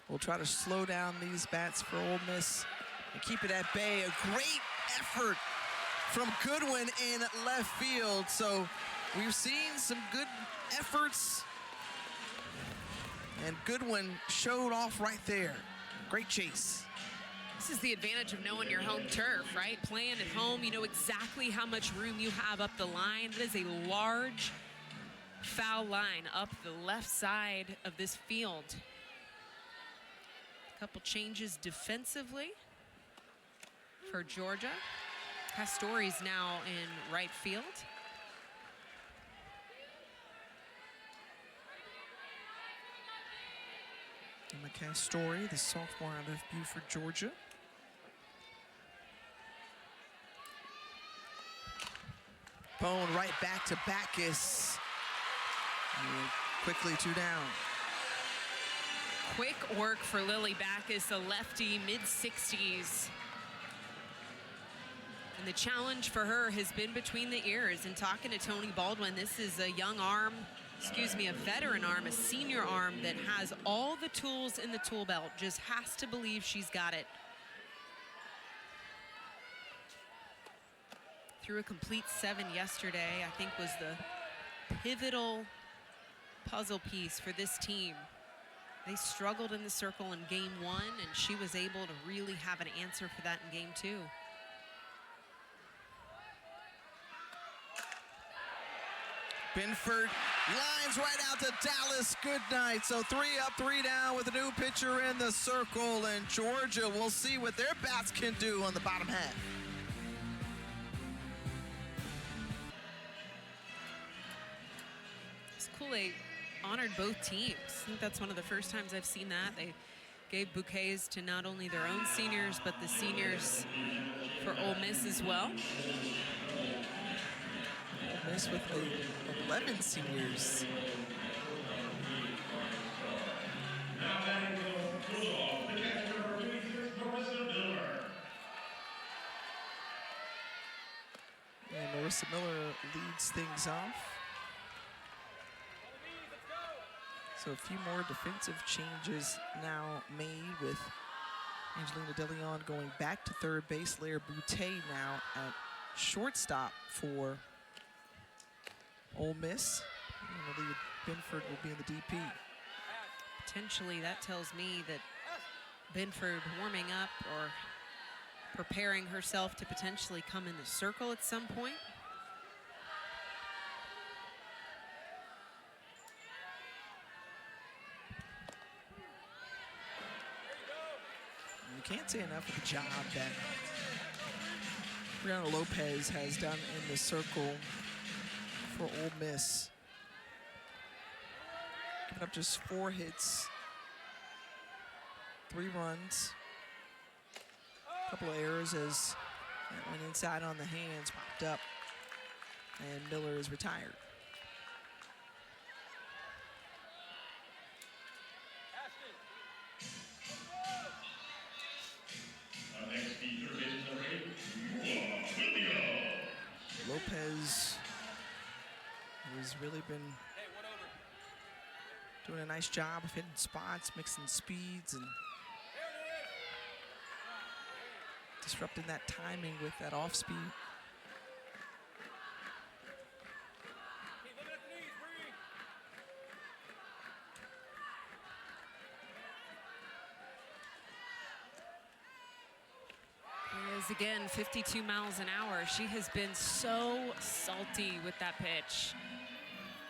Speaker 1: We'll try to slow down these bats for Ole Miss and keep it at bay. A great effort from Goodwin in left field. So we've seen some good efforts, and Goodwin showed off right there. Great chase.
Speaker 2: This is the advantage of knowing your home turf, right? Playing at home, you know exactly how much room you have up the line. That is a large foul line up the left side of this field. A couple changes defensively for Georgia. Castori's now in right field.
Speaker 1: Emma Castori, the sophomore out of Buford, Georgia. Bone right back to Backus. And quickly 2 down.
Speaker 2: Quick work for Lily Backus, a lefty, mid-60s. And the challenge for her has been between the ears. And talking to Tony Baldwin, this is a young arm, a veteran arm, a senior arm that has all the tools in the tool belt, just has to believe she's got it. Threw a complete 7 yesterday, I think was the pivotal puzzle piece for this team. They struggled in the circle in game 1, and she was able to really have an answer for that in game 2.
Speaker 1: Binford lines right out to Dallas Goodnight. So 3 up, 3 down with a new pitcher in the circle. And Georgia, we'll see what their bats can do on the bottom half.
Speaker 2: It's cool they honored both teams. I think that's one of the first times I've seen that. They gave bouquets to not only their own seniors, but the seniors for Ole Miss as well.
Speaker 1: Ole Miss with 11 seniors. And Marissa Miller leads things off. So a few more defensive changes now made with Angelina DeLeon going back to third base. Lair Boutte now at shortstop for Ole Miss. And I believe Binford will be in the DP.
Speaker 2: Potentially, that tells me that Binford warming up or preparing herself to potentially come in the circle at some point.
Speaker 1: You can't say enough of the job that Brianna Lopez has done in the circle for Ole Miss. Giving up just 4 hits, 3 runs, a couple of errors as that went inside on the hands, popped up, and Miller is retired. Lopez has really been doing a nice job of hitting spots, mixing speeds, and disrupting that timing with that off speed.
Speaker 2: Again, 52 miles an hour. She has been so salty with that pitch.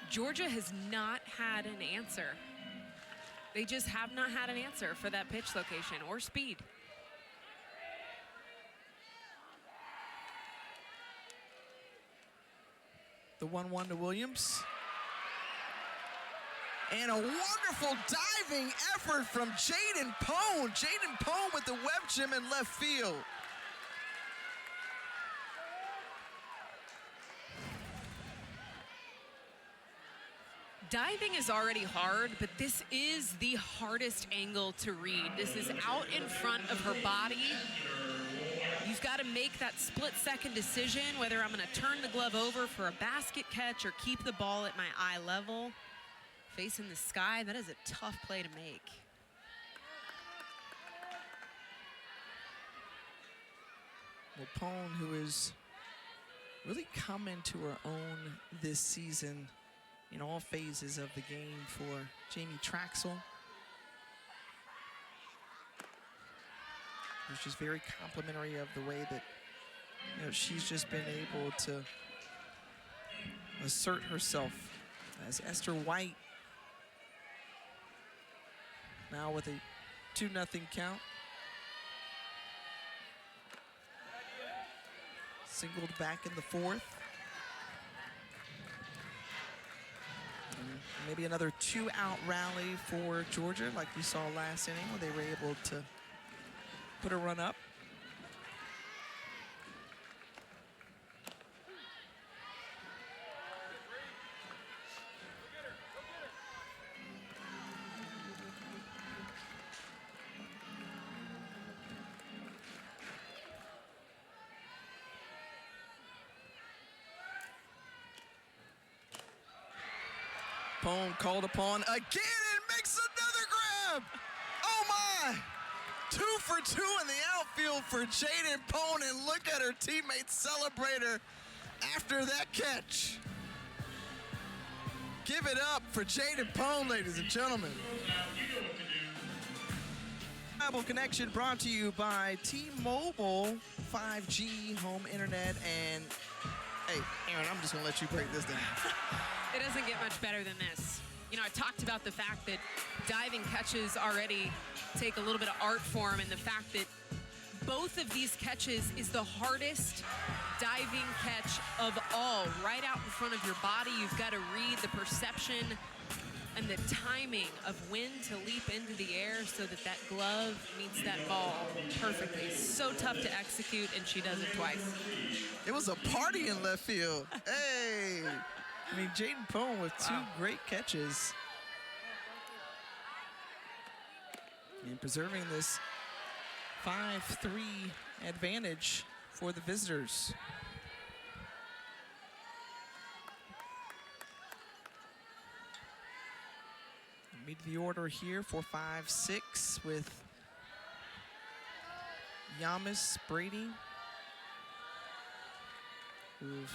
Speaker 2: Georgia has not had an answer. They just have not had an answer for that pitch location or speed.
Speaker 1: The 1-1 to Williams. And a wonderful diving effort from Jaden Pone. Jaden Pone with the web gem in left field.
Speaker 2: Diving is already hard, but this is the hardest angle to read. This is out in front of her body. You've got to make that split-second decision whether I'm going to turn the glove over for a basket catch or keep the ball at my eye level. Facing the sky, that is a tough play to make.
Speaker 1: Well, Pone, who is really come into her own this season in all phases of the game for Jamie Traxel. It's just very complimentary of the way that, you know, she's just been able to assert herself as Esther White now with a 2-0 count. Singled back in the 4th. Maybe another 2-out rally for Georgia like we saw last inning where they were able to put a run up. Pone called upon again and makes another grab. Oh my! 2 for 2 in the outfield for Jaden Pone, and look at her teammates celebrate her after that catch. Give it up for Jaden Pone, ladies and gentlemen. Reliable connection brought to you by T-Mobile 5G home internet. And hey, Aaron, I'm just gonna let you break this down.
Speaker 2: It doesn't get much better than this. You know, I talked about the fact that diving catches already take a little bit of art form, and the fact that both of these catches is the hardest diving catch of all. Right out in front of your body, you've got to read the perception and the timing of when to leap into the air so that that glove meets that ball perfectly. So tough to execute, and she does it twice.
Speaker 1: It was a party in left field. Hey! I mean, Jaden Pone with two great catches. And preserving this 5-3 advantage for the visitors. Mid the order here for 5-6 with Yamis, Brady, who've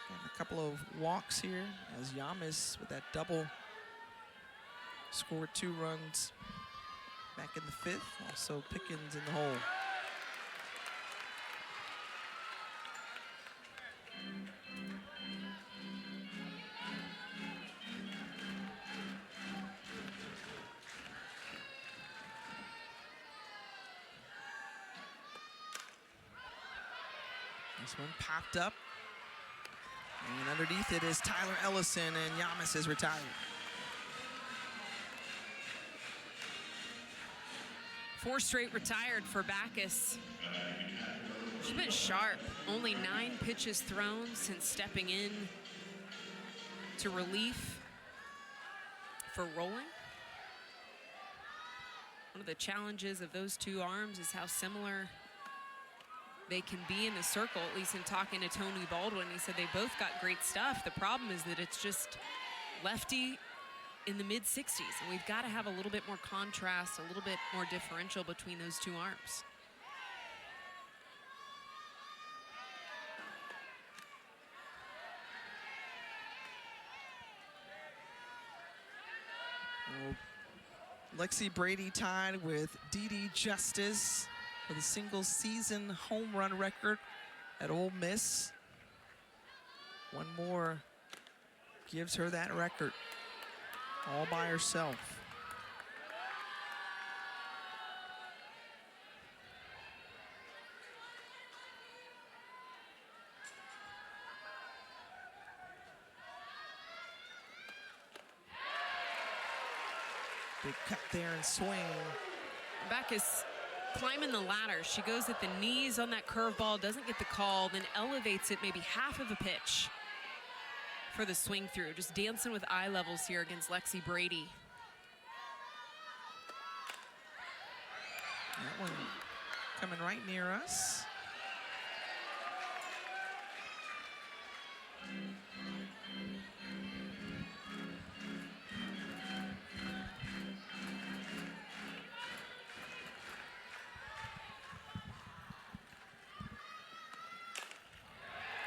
Speaker 1: gotten a couple of walks here as Yamis with that double scored 2 runs back in the 5th. Also Pickens in the hole. This one popped up. And underneath it is Tyler Ellison, and Yamis is retired.
Speaker 2: Four straight retired for Backus. She's been sharp. Only 9 pitches thrown since stepping in to relief for Rolling. One of the challenges of those two arms is how similar they can be in the circle, at least in talking to Tony Baldwin. He said they both got great stuff. The problem is that it's just lefty in the mid-60s, and we've got to have a little bit more contrast, a little bit more differential between those two arms.
Speaker 1: Well, Lexi Brady tied with Dee Justice for the single season home run record at Ole Miss. One more gives her that record all by herself. Big cut there and swing.
Speaker 2: Backus climbing the ladder. She goes at the knees on that curveball, doesn't get the call, then elevates it maybe half of a pitch for the swing through. Just dancing with eye levels here against Lexi Brady.
Speaker 1: That one coming right near us.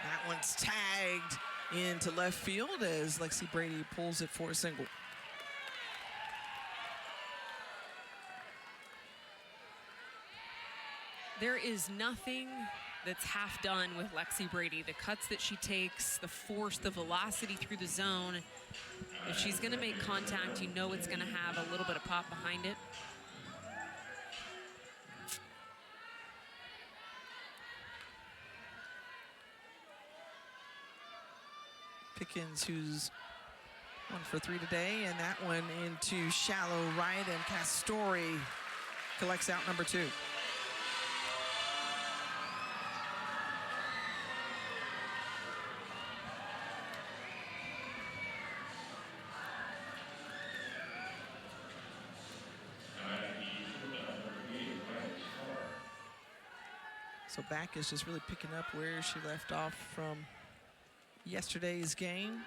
Speaker 1: That one's tagged into left field as Lexi Brady pulls it for a single.
Speaker 2: There is nothing that's half done with Lexi Brady. The cuts that she takes, the force, the velocity through the zone. If she's gonna make contact, you know it's gonna have a little bit of pop behind it.
Speaker 1: Pickens, who's 1 for 3 today, and that one into shallow right, and Castori collects out number 2. So Backus just really picking up where she left off from yesterday's game.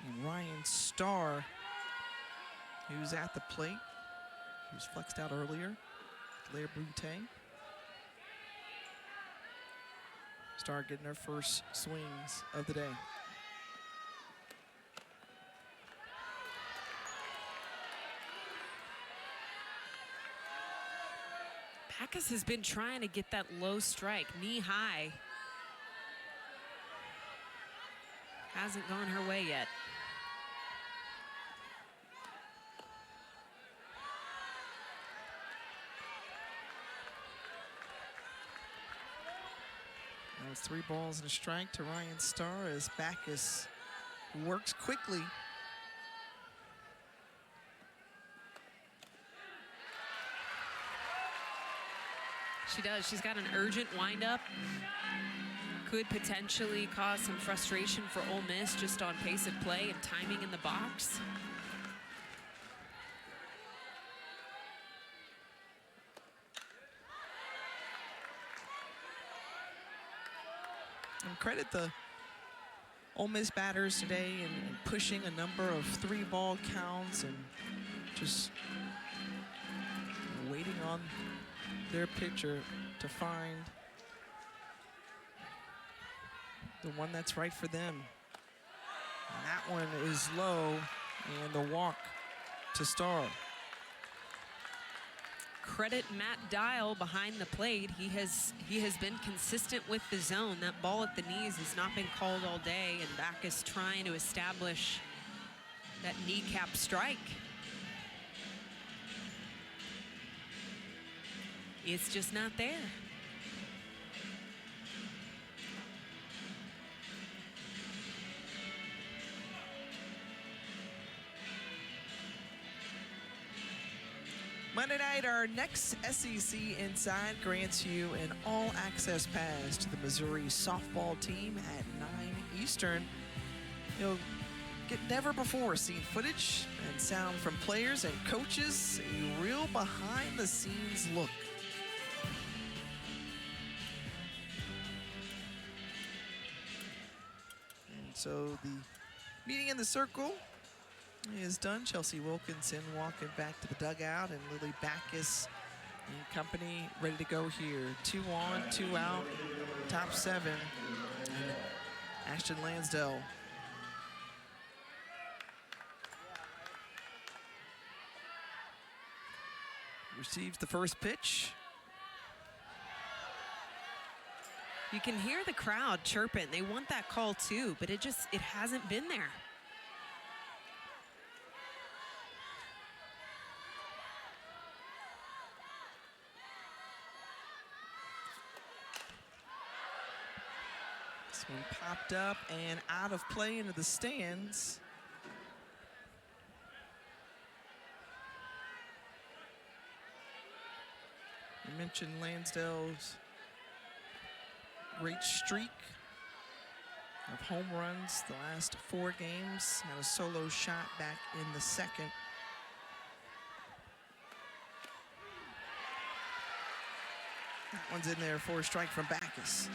Speaker 1: And Ryan Starr who's at the plate. He was flexed out earlier. Claire Brute. Star getting her first swings of the day.
Speaker 2: Backus has been trying to get that low strike, knee high. Hasn't gone her way yet.
Speaker 1: Now it's 3 balls and a strike to Ryan Starr as Backus works quickly.
Speaker 2: She does. She's got an urgent windup. Could potentially cause some frustration for Ole Miss just on pace of play and timing in the box.
Speaker 1: And credit the Ole Miss batters today in pushing a number of 3-ball counts and just waiting on their pitcher to find the one that's right for them. And that one is low, and the walk to Starr.
Speaker 2: Credit Matt Dial behind the plate. He has been consistent with the zone. That ball at the knees has not been called all day, and Backus trying to establish that kneecap strike. It's just not there.
Speaker 1: Monday night, our next SEC Inside grants you an all-access pass to the Missouri softball team at 9 Eastern. You'll get never-before-seen footage and sound from players and coaches, a real behind-the-scenes look. And so the meeting in the circle is done. Chelsea Wilkinson walking back to the dugout, and Lily Backus and company ready to go here. 2 on, 2 out, top 7. And Ashton Lansdale receives the first pitch.
Speaker 2: You can hear the crowd chirping. They want that call too, but it hasn't been there.
Speaker 1: This one popped up and out of play into the stands. You mentioned Lansdale's great streak of home runs the last 4 games. Had a solo shot back in the second. That one's in there for a strike from Backus.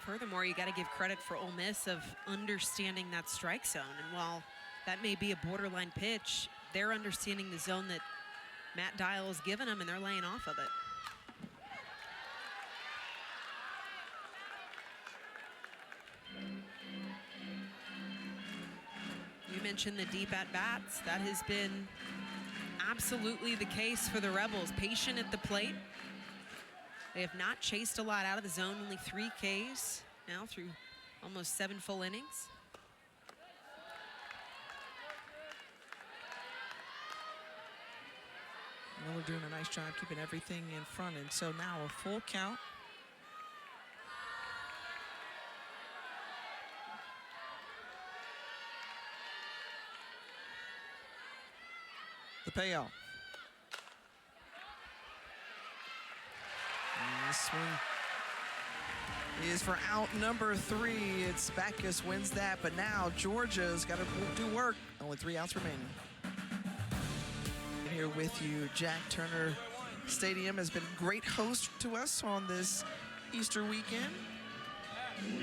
Speaker 2: Furthermore, you got to give credit for Ole Miss of understanding that strike zone. And while that may be a borderline pitch, they're understanding the zone that Matt Dial has given them, and they're laying off of it. You mentioned the deep at-bats. That has been absolutely the case for the Rebels. Patient at the plate. They have not chased a lot out of the zone, only 3 Ks now through almost 7 full innings.
Speaker 1: Miller doing a nice job keeping everything in front, and so now a full count. The payoff. And this one is for out number 3. It's Backus wins that, but now Georgia's got to do work. Only 3 outs remaining. Here with you, Jack Turner Stadium has been a great host to us on this Easter weekend. And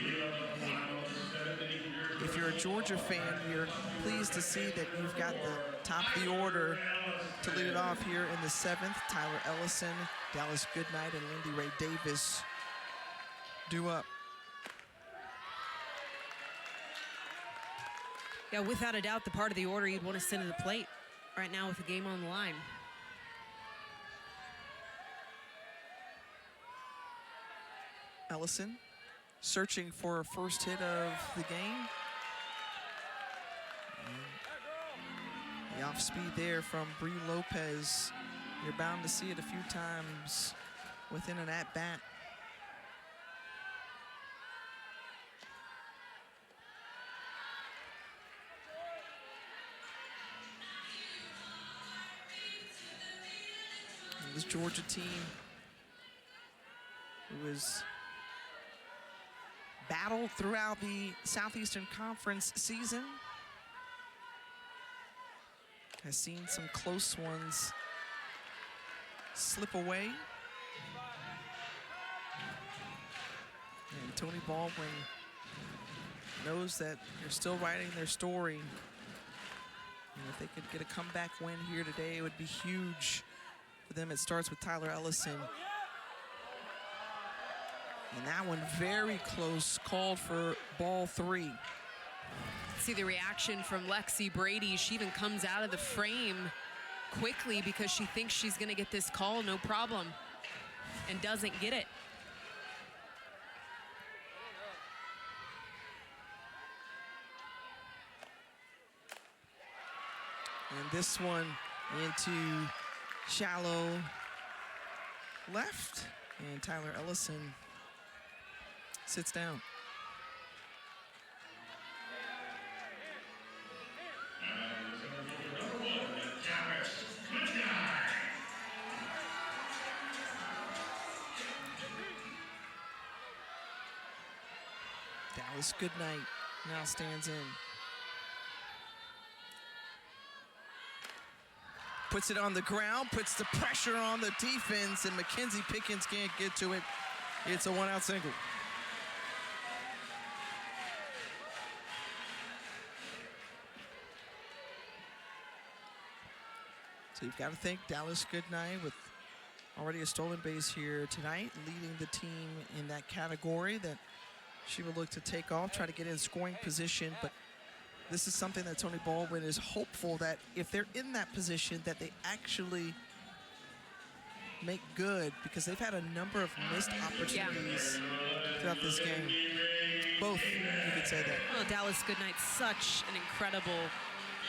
Speaker 1: if you're a Georgia fan, you're pleased to see that you've got the top of the order to lead it off here in the 7th. Tyler Ellison, Dallas Goodnight, and Lindy Ray Davis due up.
Speaker 2: Yeah, without a doubt, the part of the order you'd want to send to the plate right now with the game on the line.
Speaker 1: Ellison searching for a first hit of the game. And the off speed there from Bree Lopez. You're bound to see it a few times within an at-bat. This Georgia team who was battled throughout the Southeastern Conference season has seen some close ones slip away. And Tony Baldwin knows that they're still writing their story. And if they could get a comeback win here today, it would be huge for them. It starts with Tyler Ellison. And that one very close, called for ball 3.
Speaker 2: See the reaction from Lexi Brady. She even comes out of the frame quickly because she thinks she's gonna get this call, no problem, and doesn't get it.
Speaker 1: And this one into shallow left, and Tyler Ellison sits down. Dallas Goodnight now stands in. Puts it on the ground, puts the pressure on the defense, and Mackenzie Pickens can't get to it. It's a 1-out single. So you've got to think Dallas Goodnight with already a stolen base here tonight, leading the team in that category that she will look to take off, try to get in scoring position, but this is something that Tony Baldwin is hopeful that if they're in that position that they actually make good, because they've had a number of missed opportunities throughout this game. Both, you could say that.
Speaker 2: Well, Dallas Goodnight's such an incredible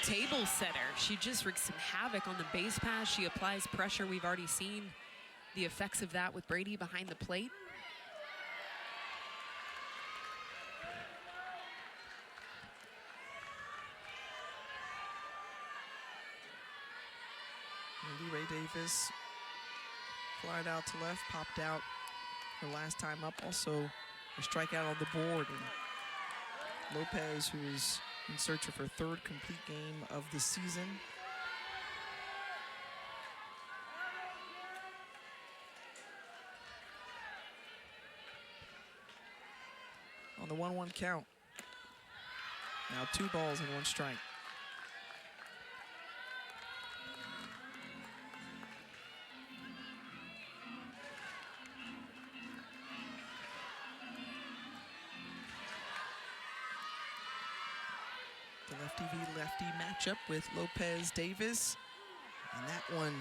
Speaker 2: table setter. She just wreaks some havoc on the base pass. She applies pressure. We've already seen the effects of that with Brady behind the plate.
Speaker 1: Lindy Ray Davis flied out to left, popped out her last time up. Also a strikeout on the board. And Lopez, who is in search of her 3rd complete game of the season. On the 1-1 count. Now 2 balls and 1 strike. The lefty v lefty matchup with Lopez Davis, and that one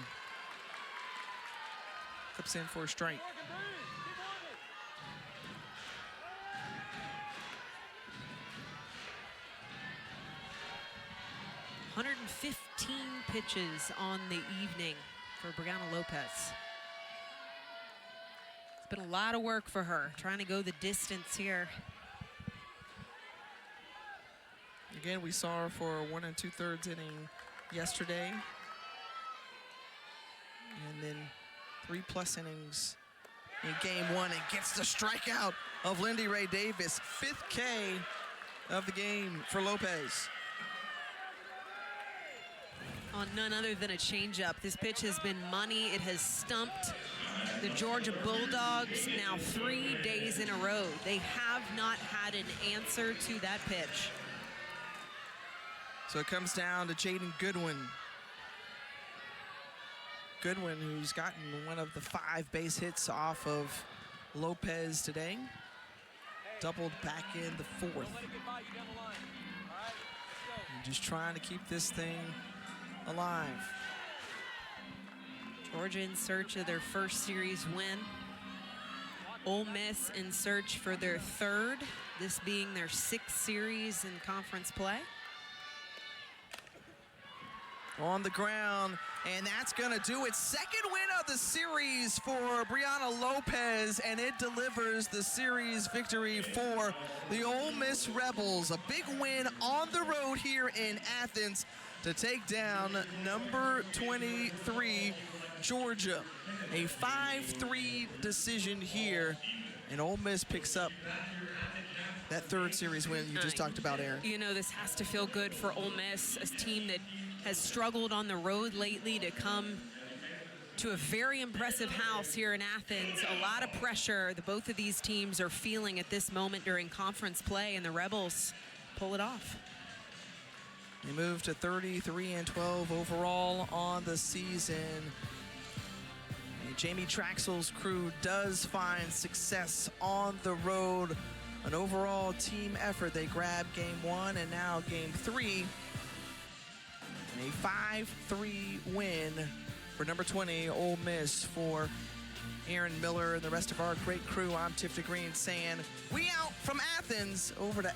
Speaker 1: clips in for a strike.
Speaker 2: .115 pitches on the evening for Brianna Lopez. It's been a lot of work for her, trying to go the distance here.
Speaker 1: Again, we saw her for a 1 2/3 inning yesterday. And then 3+ innings in game 1 and gets the strikeout of Lindy Ray Davis. 5th K of the game for Lopez.
Speaker 2: On none other than a changeup. This pitch has been money. It has stumped the Georgia Bulldogs now 3 days in a row. They have not had an answer to that pitch.
Speaker 1: So it comes down to Jaden Goodwin. Goodwin, who's gotten one of the 5 base hits off of Lopez today. Doubled back in the 4th. And just trying to keep this thing alive.
Speaker 2: Georgia in search of their first series win. Ole Miss in search for their 3rd, this being their 6th series in conference play.
Speaker 1: On the ground, and that's gonna do it. 2nd win of the series for Brianna Lopez, and it delivers the series victory for the Ole Miss Rebels. A big win on the road here in Athens to take down number 23, Georgia. A 5-3 decision here, and Ole Miss picks up that 3rd series win you just talked about, Aaron.
Speaker 2: You know, this has to feel good for Ole Miss, a team that has struggled on the road lately, to come to a very impressive house here in Athens. A lot of pressure that both of these teams are feeling at this moment during conference play, and the Rebels pull it off.
Speaker 1: They move to 33-12 overall on the season. And Jamie Traxel's crew does find success on the road. An overall team effort. They grab game 1 and now game 3. And a 5-3 win for number 20, Ole Miss. For Aaron Miller and the rest of our great crew, I'm Tiff DeGreen saying, we out from Athens over to